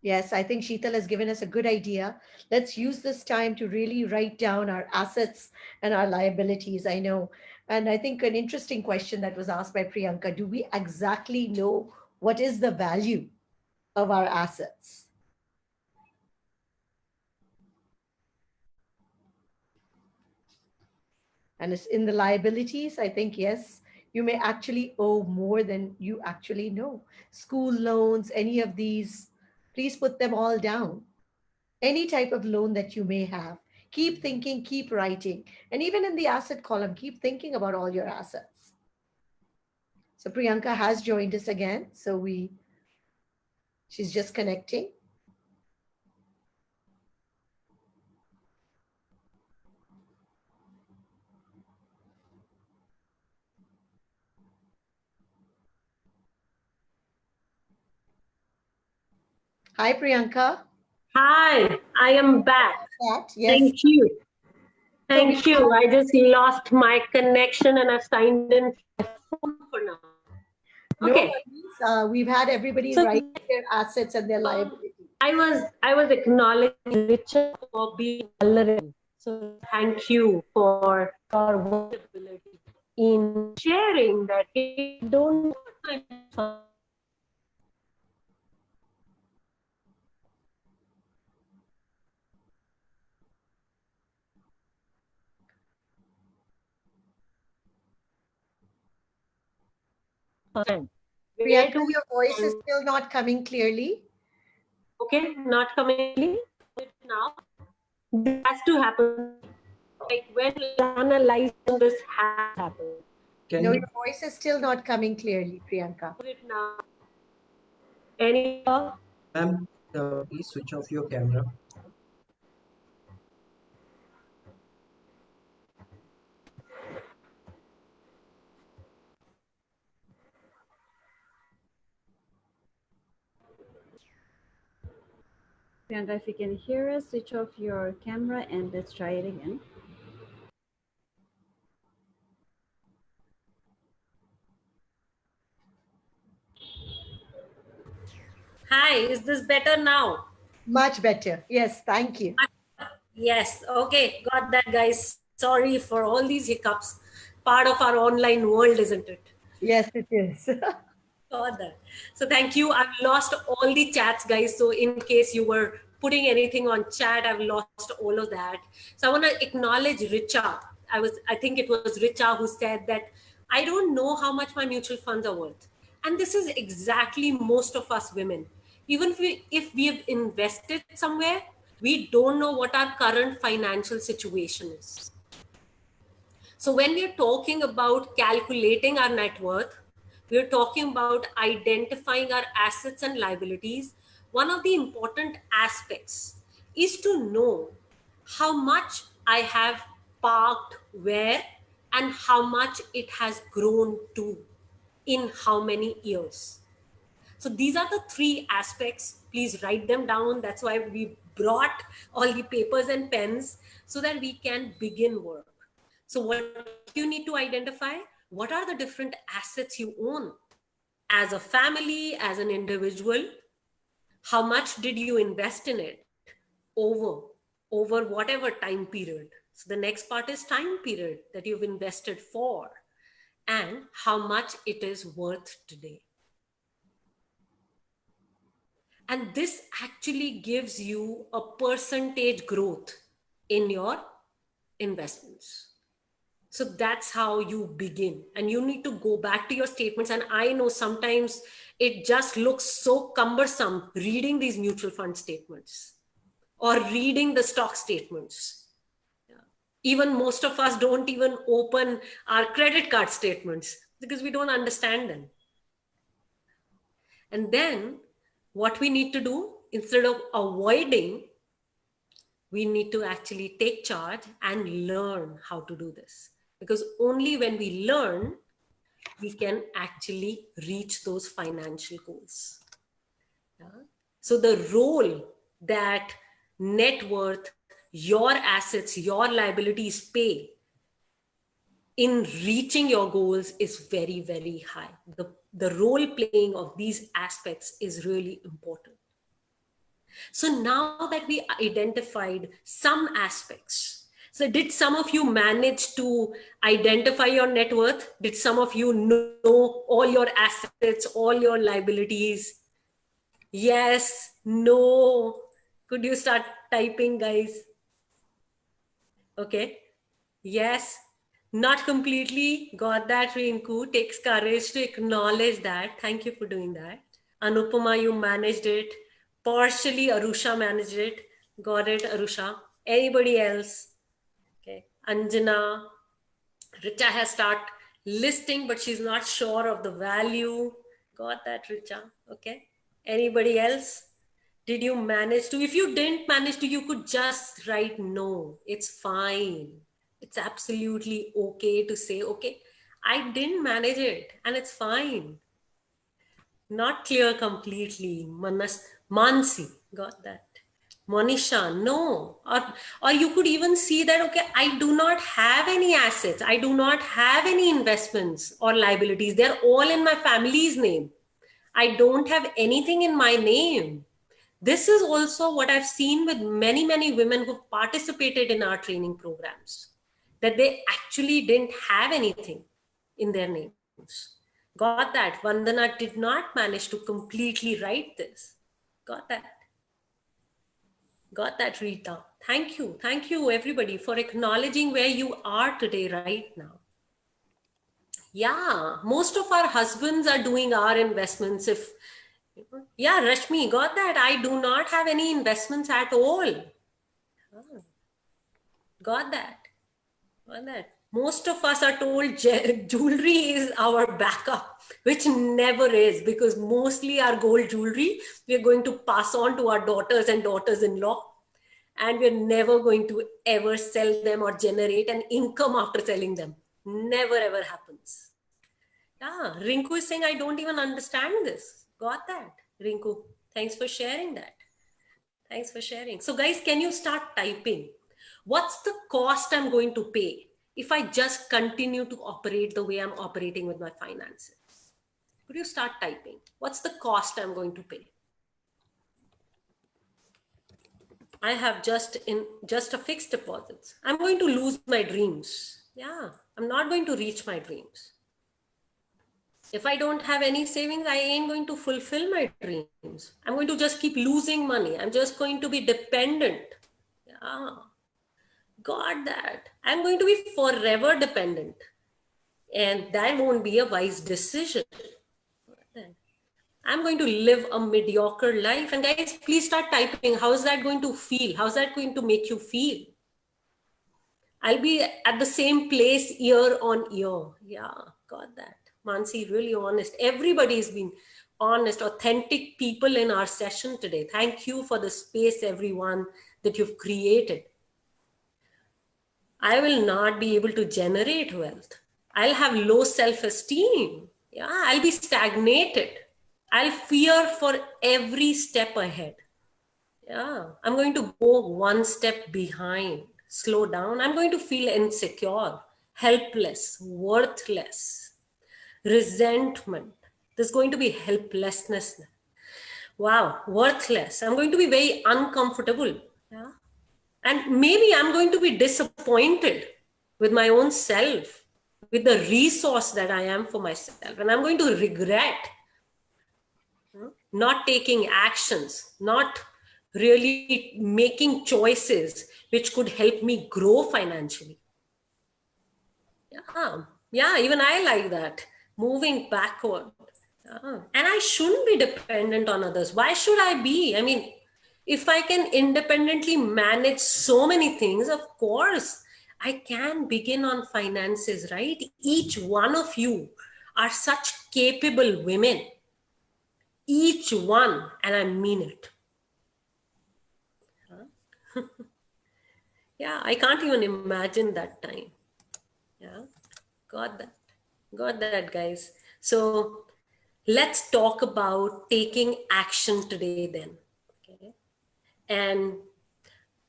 Yes, I think Sheetal has given us a good idea. Let's use this time to really write down our assets and our liabilities. I know. And I think an interesting question that was asked by Priyanka, do we exactly know what is the value of our assets? And it's in the liabilities, I think, yes, you may actually owe more than you actually know. School loans, any of these, please put them all down. Any type of loan that you may have. Keep thinking, keep writing. And even in the asset column, keep thinking about all your assets. So Priyanka has joined us again. So she's just connecting. Hi, Priyanka. Hi, I am back. Chat. Yes. Thank you. So we Thank you. I just lost my connection and I've signed in from my phone for now. no Okay. worries. We've had everybody So write their assets and their liabilities. I was acknowledging Richard for being vulnerable. So thank you for your vulnerability in sharing that hey, I don't know what my mutual fund fund. Where Priyanka, do we your voice is stand? still not coming clearly. Okay, not coming clearly now. This has to happen. Like when analyzing this has happened. No, Can your you voice is still not coming clearly, Priyanka. do it now? Any Ma'am, please switch off your camera. Priyanka, if you can hear us, switch off your camera and let's try it again. Hi, is this better now? Much better. Yes, thank you. Yes, okay, got that, guys. Sorry for all these hiccups. Part of our online world, isn't it? Yes, it is. Got that. So thank you. I've lost all the chats, guys. So in case you were putting anything on chat, I've lost all of that. So I want to acknowledge Richa. I think it was Richa who said that I don't know how much my mutual funds are worth. And this is exactly most of us women. Even if we have invested somewhere, we don't know what our current financial situation is. So when we're talking about calculating our net worth, we're talking about identifying our assets and liabilities. One of the important aspects is to know how much I have parked where and how much it has grown to in how many years. So these are the three aspects. Please write them down. That's why we brought all the papers and pens so that we can begin work. So what you need to identify, what are the different assets you own as a family, as an individual? How much did you invest in it over over whatever time period? So the next part is time period that you've invested for and how much it is worth today. And this actually gives you a percentage growth in your investments. So that's how you begin. And you need to go back to your statements. And I know sometimes it just looks so cumbersome reading these mutual fund statements or reading the stock statements. Even most of us don't even open our credit card statements because we don't understand them. And then what we need to do, instead of avoiding, we need to actually take charge and learn how to do this. Because only when we learn, we can actually reach those financial goals. Yeah? So the role that net worth, your assets, your liabilities pay in reaching your goals is very, very high. The role playing of these aspects is really important. So now that we identified some aspects, so did some of you manage to identify your net worth? Did some of you know all your assets, all your liabilities? Yes, no. Could you start typing, guys? Okay. Yes, not completely. Got that, Rinku. Takes courage to acknowledge that. Thank you for doing that. Anupama, you managed it. Partially, Arusha managed it. Got it, Arusha. Anybody else? Okay. Anjana. Richa has started listing, but she's not sure of the value. Got that, Richa? Okay. Anybody else? Did you manage to? If you didn't manage to, you could just write no. It's fine. It's absolutely okay to say, okay, I didn't manage it and it's fine. Not clear completely. Mansi, got that. Monisha, no. Or you could even see that, okay, I do not have any assets. I do not have any investments or liabilities. They're all in my family's name. I don't have anything in my name. This is also what I've seen with many, many women who've participated in our training programs, that they actually didn't have anything in their names. Got that. Vandana did not manage to completely write this. Got that. Got that, Rita. Thank you. Thank you, everybody, for acknowledging where you are today, right now. Yeah, most of our husbands are doing our investments. Yeah, Rashmi, got that. I do not have any investments at all. Got that. Got that. Most of us are told jewelry is our backup, which never is, because mostly our gold jewelry we're going to pass on to our daughters and daughters-in-law, and we're never going to ever sell them or generate an income after selling them. Never ever happens. Yeah, Rinku is saying, I don't even understand this. Got that, Rinku. Thanks for sharing that. Thanks for sharing. So guys, can you start typing? What's the cost I'm going to pay if I just continue to operate the way I'm operating with my finances? Could you start typing? What's the cost I'm going to pay? I have just a fixed deposits. I'm going to lose my dreams. Yeah, I'm not going to reach my dreams. If I don't have any savings, I ain't going to fulfill my dreams. I'm going to just keep losing money. I'm just going to be dependent. Yeah, got that. I'm going to be forever dependent. And that won't be a wise decision. I'm going to live a mediocre life. And guys, please start typing. How is that going to feel? How's that going to make you feel? I'll be at the same place year on year. Yeah, got that. Mansi, really honest. Everybody's been honest, authentic people in our session today. Thank you for the space, everyone, that you've created. I will not be able to generate wealth. I'll have low self-esteem. Yeah, I'll be stagnated. I'll fear for every step ahead. Yeah, I'm going to go one step behind, slow down. I'm going to feel insecure, helpless, worthless, resentment. There's going to be helplessness. Wow, worthless. I'm going to be very uncomfortable. Yeah. And maybe I'm going to be disappointed with my own self, with the resource that I am for myself. And I'm going to regret not taking actions, not really making choices which could help me grow financially. Yeah, even I like that. Moving backward. Yeah. And I shouldn't be dependent on others. Why should I be? I mean, if I can independently manage so many things, of course, I can begin on finances, right? Each one of you are such capable women. Each one, and I mean it. Yeah, I can't even imagine that time. Yeah, got that. Got that, guys. So let's talk about taking action today then. Okay. And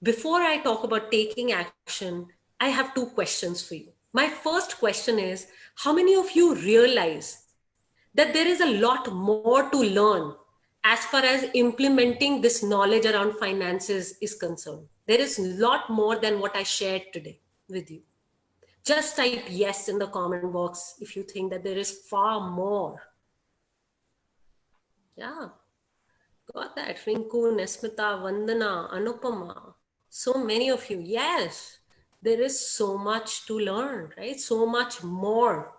before I talk about taking action, I have two questions for you. My first question is, how many of you realize that there is a lot more to learn as far as implementing this knowledge around finances is concerned? There is a lot more than what I shared today with you. Just type yes in the comment box if you think that there is far more. Yeah, got that. Rinku, Nesmita, Vandana, Anupama. So many of you. Yes, there is so much to learn, right? So much more.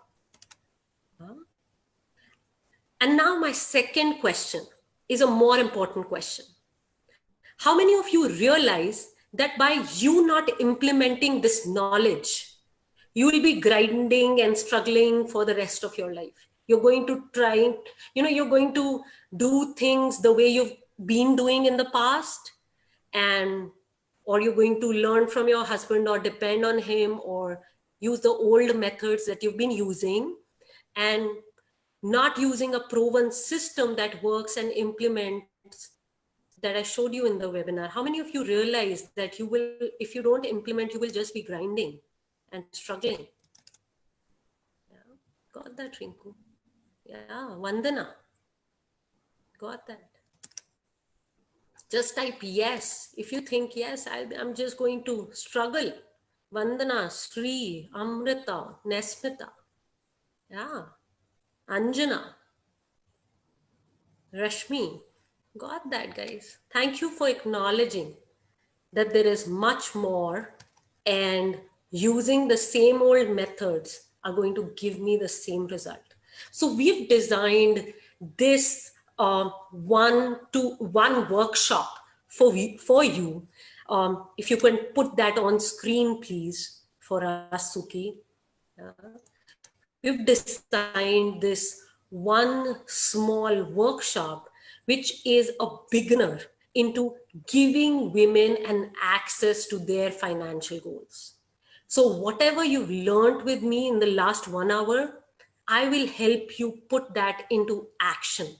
And now, my second question is a more important question. How many of you realize that by you not implementing this knowledge, you will be grinding and struggling for the rest of your life? You're going to try, you're going to do things the way you've been doing in the past, and or you're going to learn from your husband or depend on him or use the old methods that you've been using, and not using a proven system that works and implements that I showed you in the webinar. How many of you realize that you will, if you don't implement, you will just be grinding and struggling? Yeah. Got that, Rinku? Yeah, Vandana. Got that. Just type yes. If you think yes, I'm just going to struggle. Vandana, Sri, Amrita, Nesmita. Yeah. Anjana, Rashmi. Got that, guys. Thank you for acknowledging that there is much more, and using the same old methods are going to give me the same result. So we've designed this one workshop for you. If you can put that on screen, please, for us, Suki. We've designed this one small workshop, which is a beginner into giving women an access to their financial goals. So whatever you've learned with me in the last 1 hour, I will help you put that into action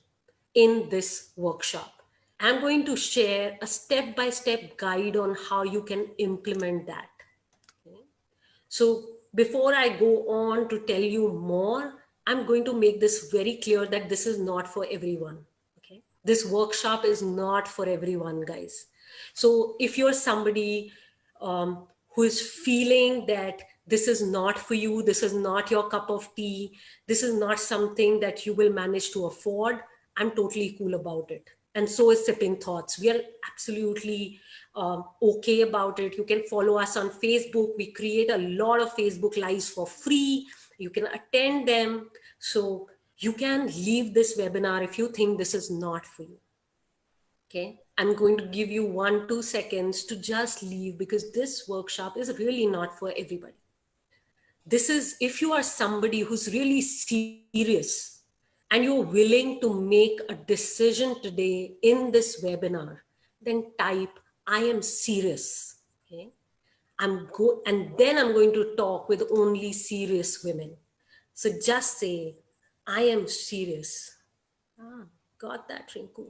in this workshop. I'm going to share a step-by-step guide on how you can implement that. So before I go on to tell you more, I'm going to make this very clear that this is not for everyone. Okay. This workshop is not for everyone, guys. So if you're somebody who is feeling that this is not for you, this is not your cup of tea, this is not something that you will manage to afford, I'm totally cool about it. And so is Sipping Thoughts. We are absolutely okay about it. You can follow us on Facebook. We create a lot of Facebook Lives for free. You can attend them. So you can leave this webinar if you think this is not for you. Okay, I'm going to give you 1-2 seconds to just leave, because this workshop is really not for everybody. This is if you are somebody who's really serious and you're willing to make a decision today in this webinar, then type I am serious. Okay, and then I'm going to talk with only serious women. So just say I am serious. Got that, Rinku?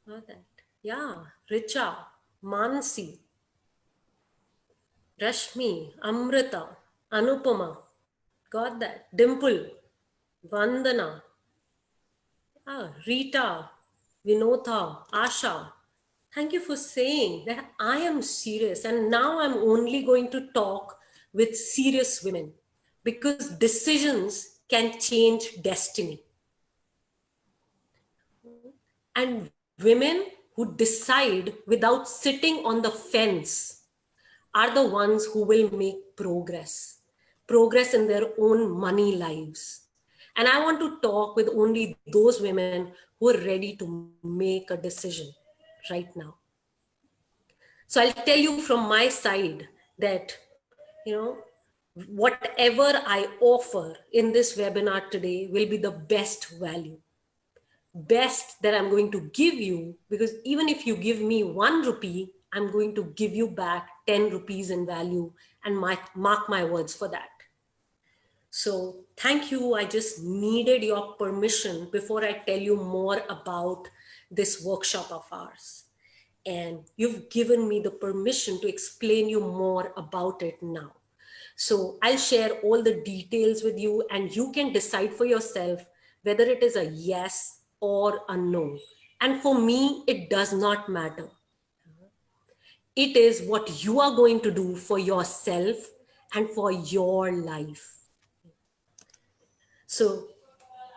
Got that? Yeah, Richa, Mansi, Rashmi, Amrita, Anupama. Got that? Dimple, Vandana, Rita, Vinotha, Asha. Thank you for saying that I am serious. And now I'm only going to talk with serious women, because decisions can change destiny. And women who decide without sitting on the fence are the ones who will make progress in their own money lives. And I want to talk with only those women who are ready to make a decision right now. So I'll tell you from my side that, whatever I offer in this webinar today will be the best value, best that I'm going to give you, because even if you give me 1 rupee, I'm going to give you back 10 rupees in value, and mark my words for that. So thank you. I just needed your permission before I tell you more about this workshop of ours. and you've given me the permission to explain you more about it now. So I'll share all the details with you, and you can decide for yourself whether it is a yes or a no. And for me, it does not matter. It is what you are going to do for yourself and for your life. So,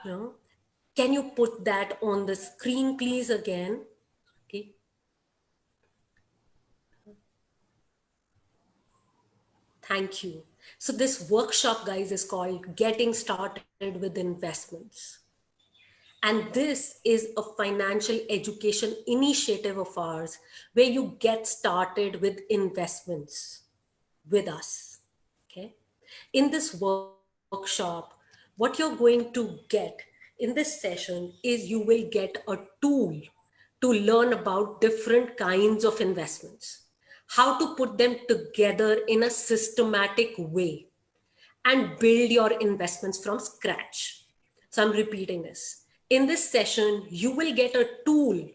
you know, can you put that on the screen, please, again? Okay. Thank you. So this workshop, guys, is called Getting Started with Investments. And this is a financial education initiative of ours where you get started with investments with us. Okay. In this workshop, what you're going to get in this session is you will get a tool to learn about different kinds of investments, how to put them together in a systematic way, and build your investments from scratch. So I'm repeating this. In this session, you will get a tool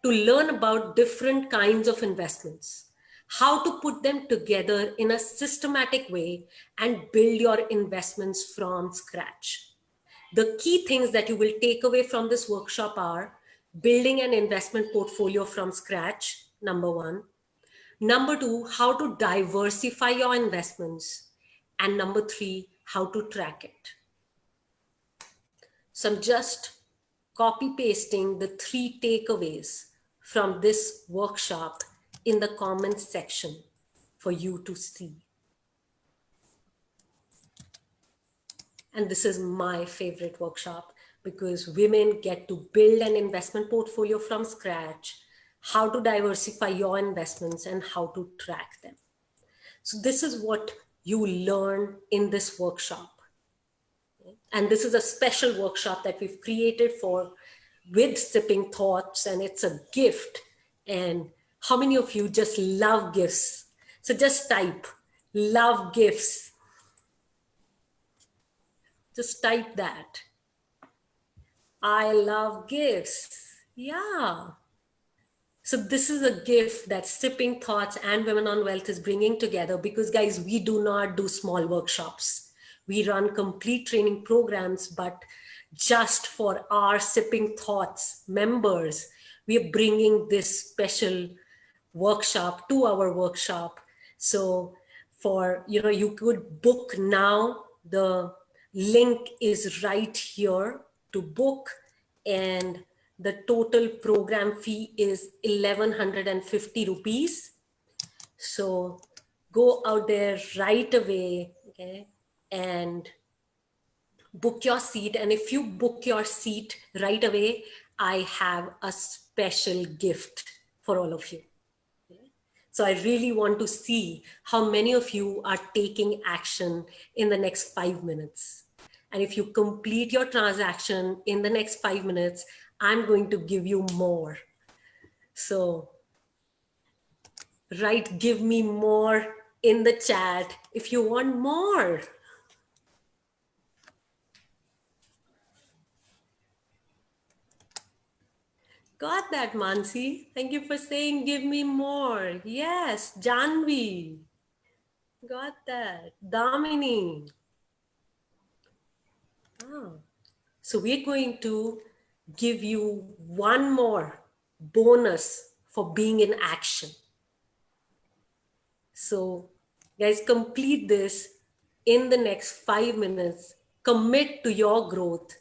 to learn about different kinds of investments, how to put them together in a systematic way, and build your investments from scratch. The key things that you will take away from this workshop are building an investment portfolio from scratch, number one. Number two, how to diversify your investments. And number three, how to track it. So I'm just copy pasting the three takeaways from this workshop in the comments section for you to see. And this is my favorite workshop because women get to build an investment portfolio from scratch, how to diversify your investments, and how to track them. So this is what you learn in this workshop. And this is a special workshop that we've created for with Sipping Thoughts, and it's a gift. And how many of you just love gifts? So just type love gifts. Just type that. I love gifts. Yeah. So this is a gift that Sipping Thoughts and Women on Wealth is bringing together because, guys, we do not do small workshops. We run complete training programs, but just for our Sipping Thoughts members, we are bringing this special workshop to our workshop. So you could book now. The link is right here to book, and the total program fee is 1150 rupees. So go out there right away, okay, and book your seat. And if you book your seat right away, I have a special gift for all of you. So I really want to see how many of you are taking action in the next 5 minutes. And if you complete your transaction in the next 5 minutes, I'm going to give you more. So write, give me more in the chat if you want more. Got that, Mansi. Thank you for saying, give me more. Yes, Janvi. Got that. Damini. Oh. So we're going to give you one more bonus for being in action. So guys, complete this in the next 5 minutes. Commit to your growth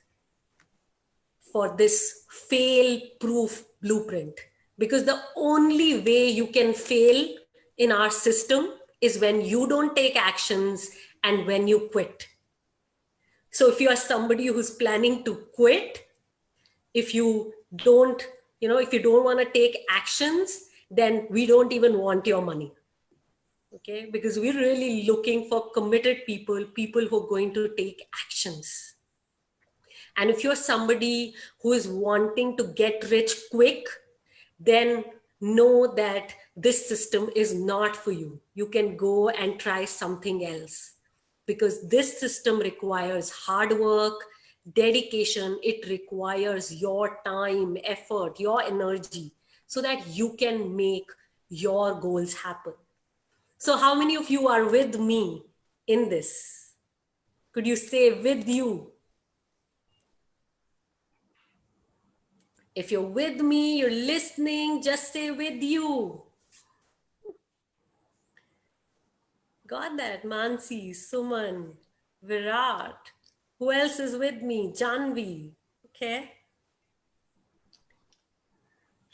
for this fail-proof blueprint. Because the only way you can fail in our system is when you don't take actions and when you quit. So if you are somebody who's planning to quit, if you don't, if you don't want to take actions, then we don't even want your money. Okay, because we're really looking for committed people who are going to take actions. And if you're somebody who is wanting to get rich quick, then know that this system is not for you. You can go and try something else because this system requires hard work, dedication. It requires your time, effort, your energy. so that you can make your goals happen. So, how many of you are with me in this? Could you say with you? If you're with me, you're listening, just say with you. Got that? Mansi, Suman, Virat. Who else is with me? Janvi. Okay.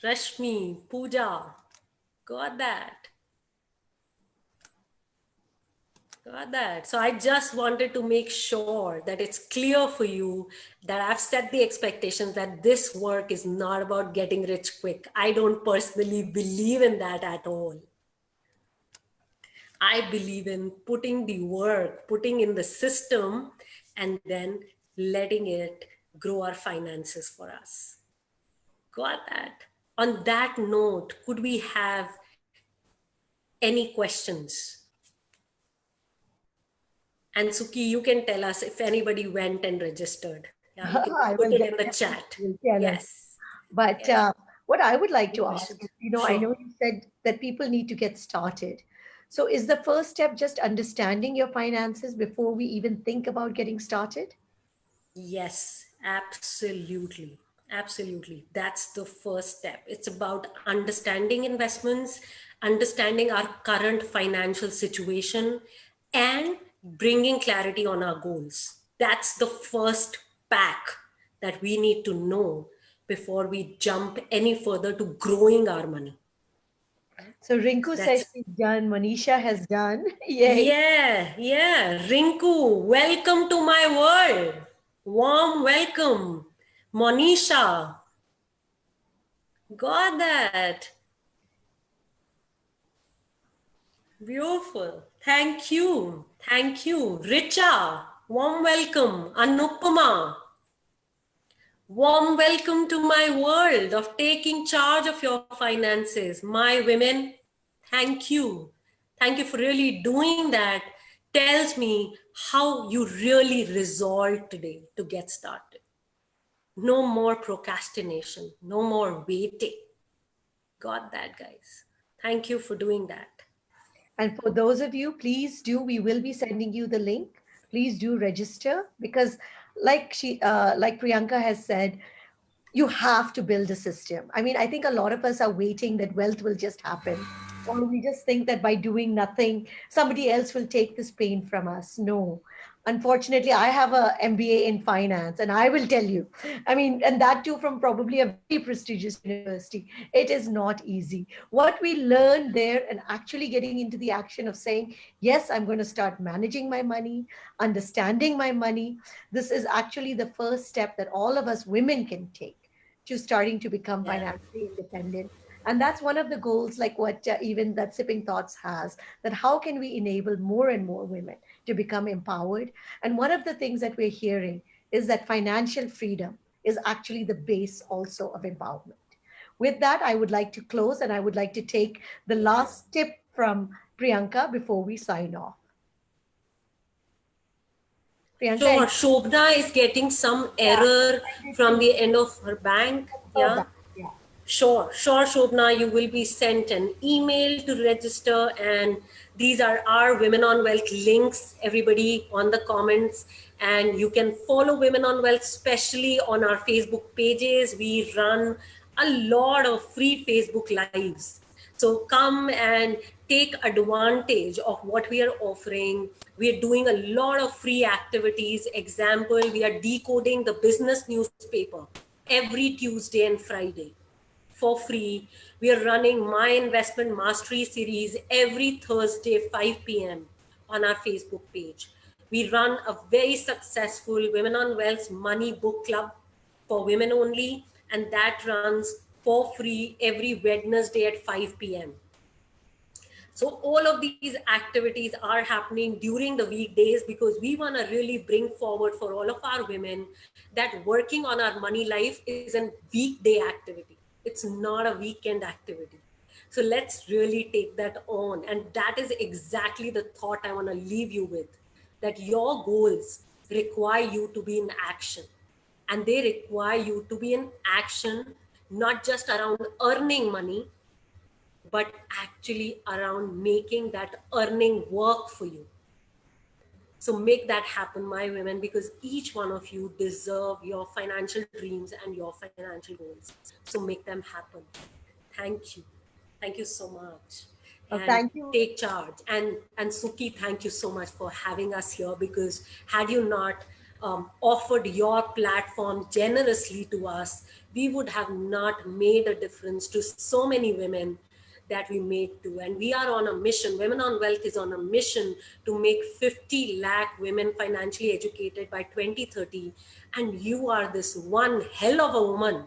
Rashmi, Pooja. Got that. Got that. So I just wanted to make sure that it's clear for you that I've set the expectations that this work is not about getting rich quick. I don't personally believe in that at all. I believe in putting the work, putting in the system, and then letting it grow our finances for us. Got that. On that note, could we have any questions? And Suki, you can tell us if anybody went and registered. Yeah, you can I put will it in the definitely chat. tell us. Yes. But Yes. what I would like Any to ask questions? is, I Sure. know you said that people need to get started. So is the first step just understanding your finances before we even think about getting started? Yes, absolutely. Absolutely. That's the first step. It's about understanding investments, understanding our current financial situation, and bringing clarity on our goals. That's the first pack that we need to know before we jump any further to growing our money. So Rinku says That's she's done. Manisha has done. Yay. yeah. Rinku, welcome to my world. Warm welcome. Monisha, got that. Beautiful. Thank you. Thank you. Richa, warm welcome. Anupama, warm welcome to my world of taking charge of your finances. My women, thank you. Thank you for really doing that. Tells me how you really resolved today to get started. No more procrastination, no more waiting. Got that, guys. Thank you for doing that. And for those of you, please do, we will be sending you the link. Please do register because like Priyanka has said, you have to build a system. I mean, I think a lot of us are waiting that wealth will just happen, or we just think that by doing nothing, somebody else will take this pain from us. No. Unfortunately, I have a MBA in finance, and I will tell you, I mean, and that too from probably a very prestigious university. It is not easy. What we learn there and actually getting into the action of saying, yes, I'm going to start managing my money, understanding my money. This is actually the first step that all of us women can take to starting to become Yeah. financially independent. And that's one of the goals, like what even that Sipping Thoughts has, that how can we enable more and more women to become empowered? And one of the things that we're hearing is that financial freedom is actually the base also of empowerment. With that, I would like to close and I would like to take the last tip from Priyanka before we sign off. Priyanka, Sure. Shobna is getting some yeah, error send it from to the end of her bank. her Yeah. back. Yeah. Sure, Shobna, you will be sent an email to register, and these are our Women on Wealth links, everybody on the comments. And you can follow Women on Wealth, especially on our Facebook pages. We run a lot of free Facebook lives. So come and take advantage of what we are offering. We are doing a lot of free activities. Example, we are decoding the business newspaper every Tuesday and Friday for free. We are running My Investment Mastery series every Thursday, 5 p.m. on our Facebook page. We run a very successful Women on Wealth Money Book Club for women only, and that runs for free every Wednesday at 5 p.m. So all of these activities are happening during the weekdays because we want to really bring forward for all of our women that working on our money life is a weekday activity. It's not a weekend activity. So let's really take that on. And that is exactly the thought I want to leave you with, that your goals require you to be in action, and they require you to be in action not just around earning money, but actually around making that earning work for you. So make that happen, my women, because each one of you deserve your financial dreams and your financial goals. So make them happen. Thank you. Thank you so much. Well, And thank you. take charge. And Suki, thank you so much for having us here, because had you not offered your platform generously to us, we would have not made a difference to so many women that we made to. And we are on a mission. Women on Wealth is on a mission to make 50 lakh women financially educated by 2030. And you are this one hell of a woman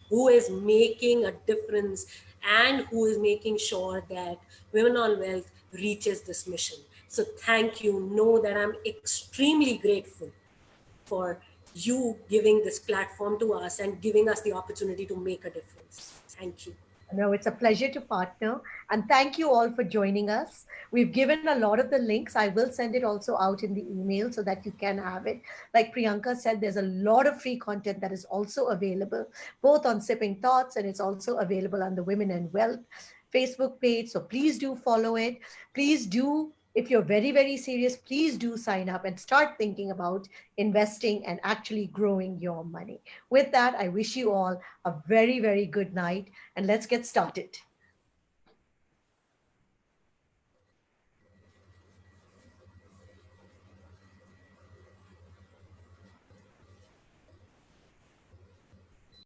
who is making a difference and who is making sure that Women on Wealth reaches this mission. So thank you. Know that I'm extremely grateful for you giving this platform to us and giving us the opportunity to make a difference. Thank you. No, it's a pleasure to partner. And thank you all for joining us. We've given a lot of the links. I will send it also out in the email so that you can have it. Like Priyanka said, there's a lot of free content that is also available, both on Sipping Thoughts, and it's also available on the Women and Wealth Facebook page. So please do follow it. Please do, if you're very, very serious, please do sign up and start thinking about investing and actually growing your money. With that, I wish you all a very, very good night, and let's get started.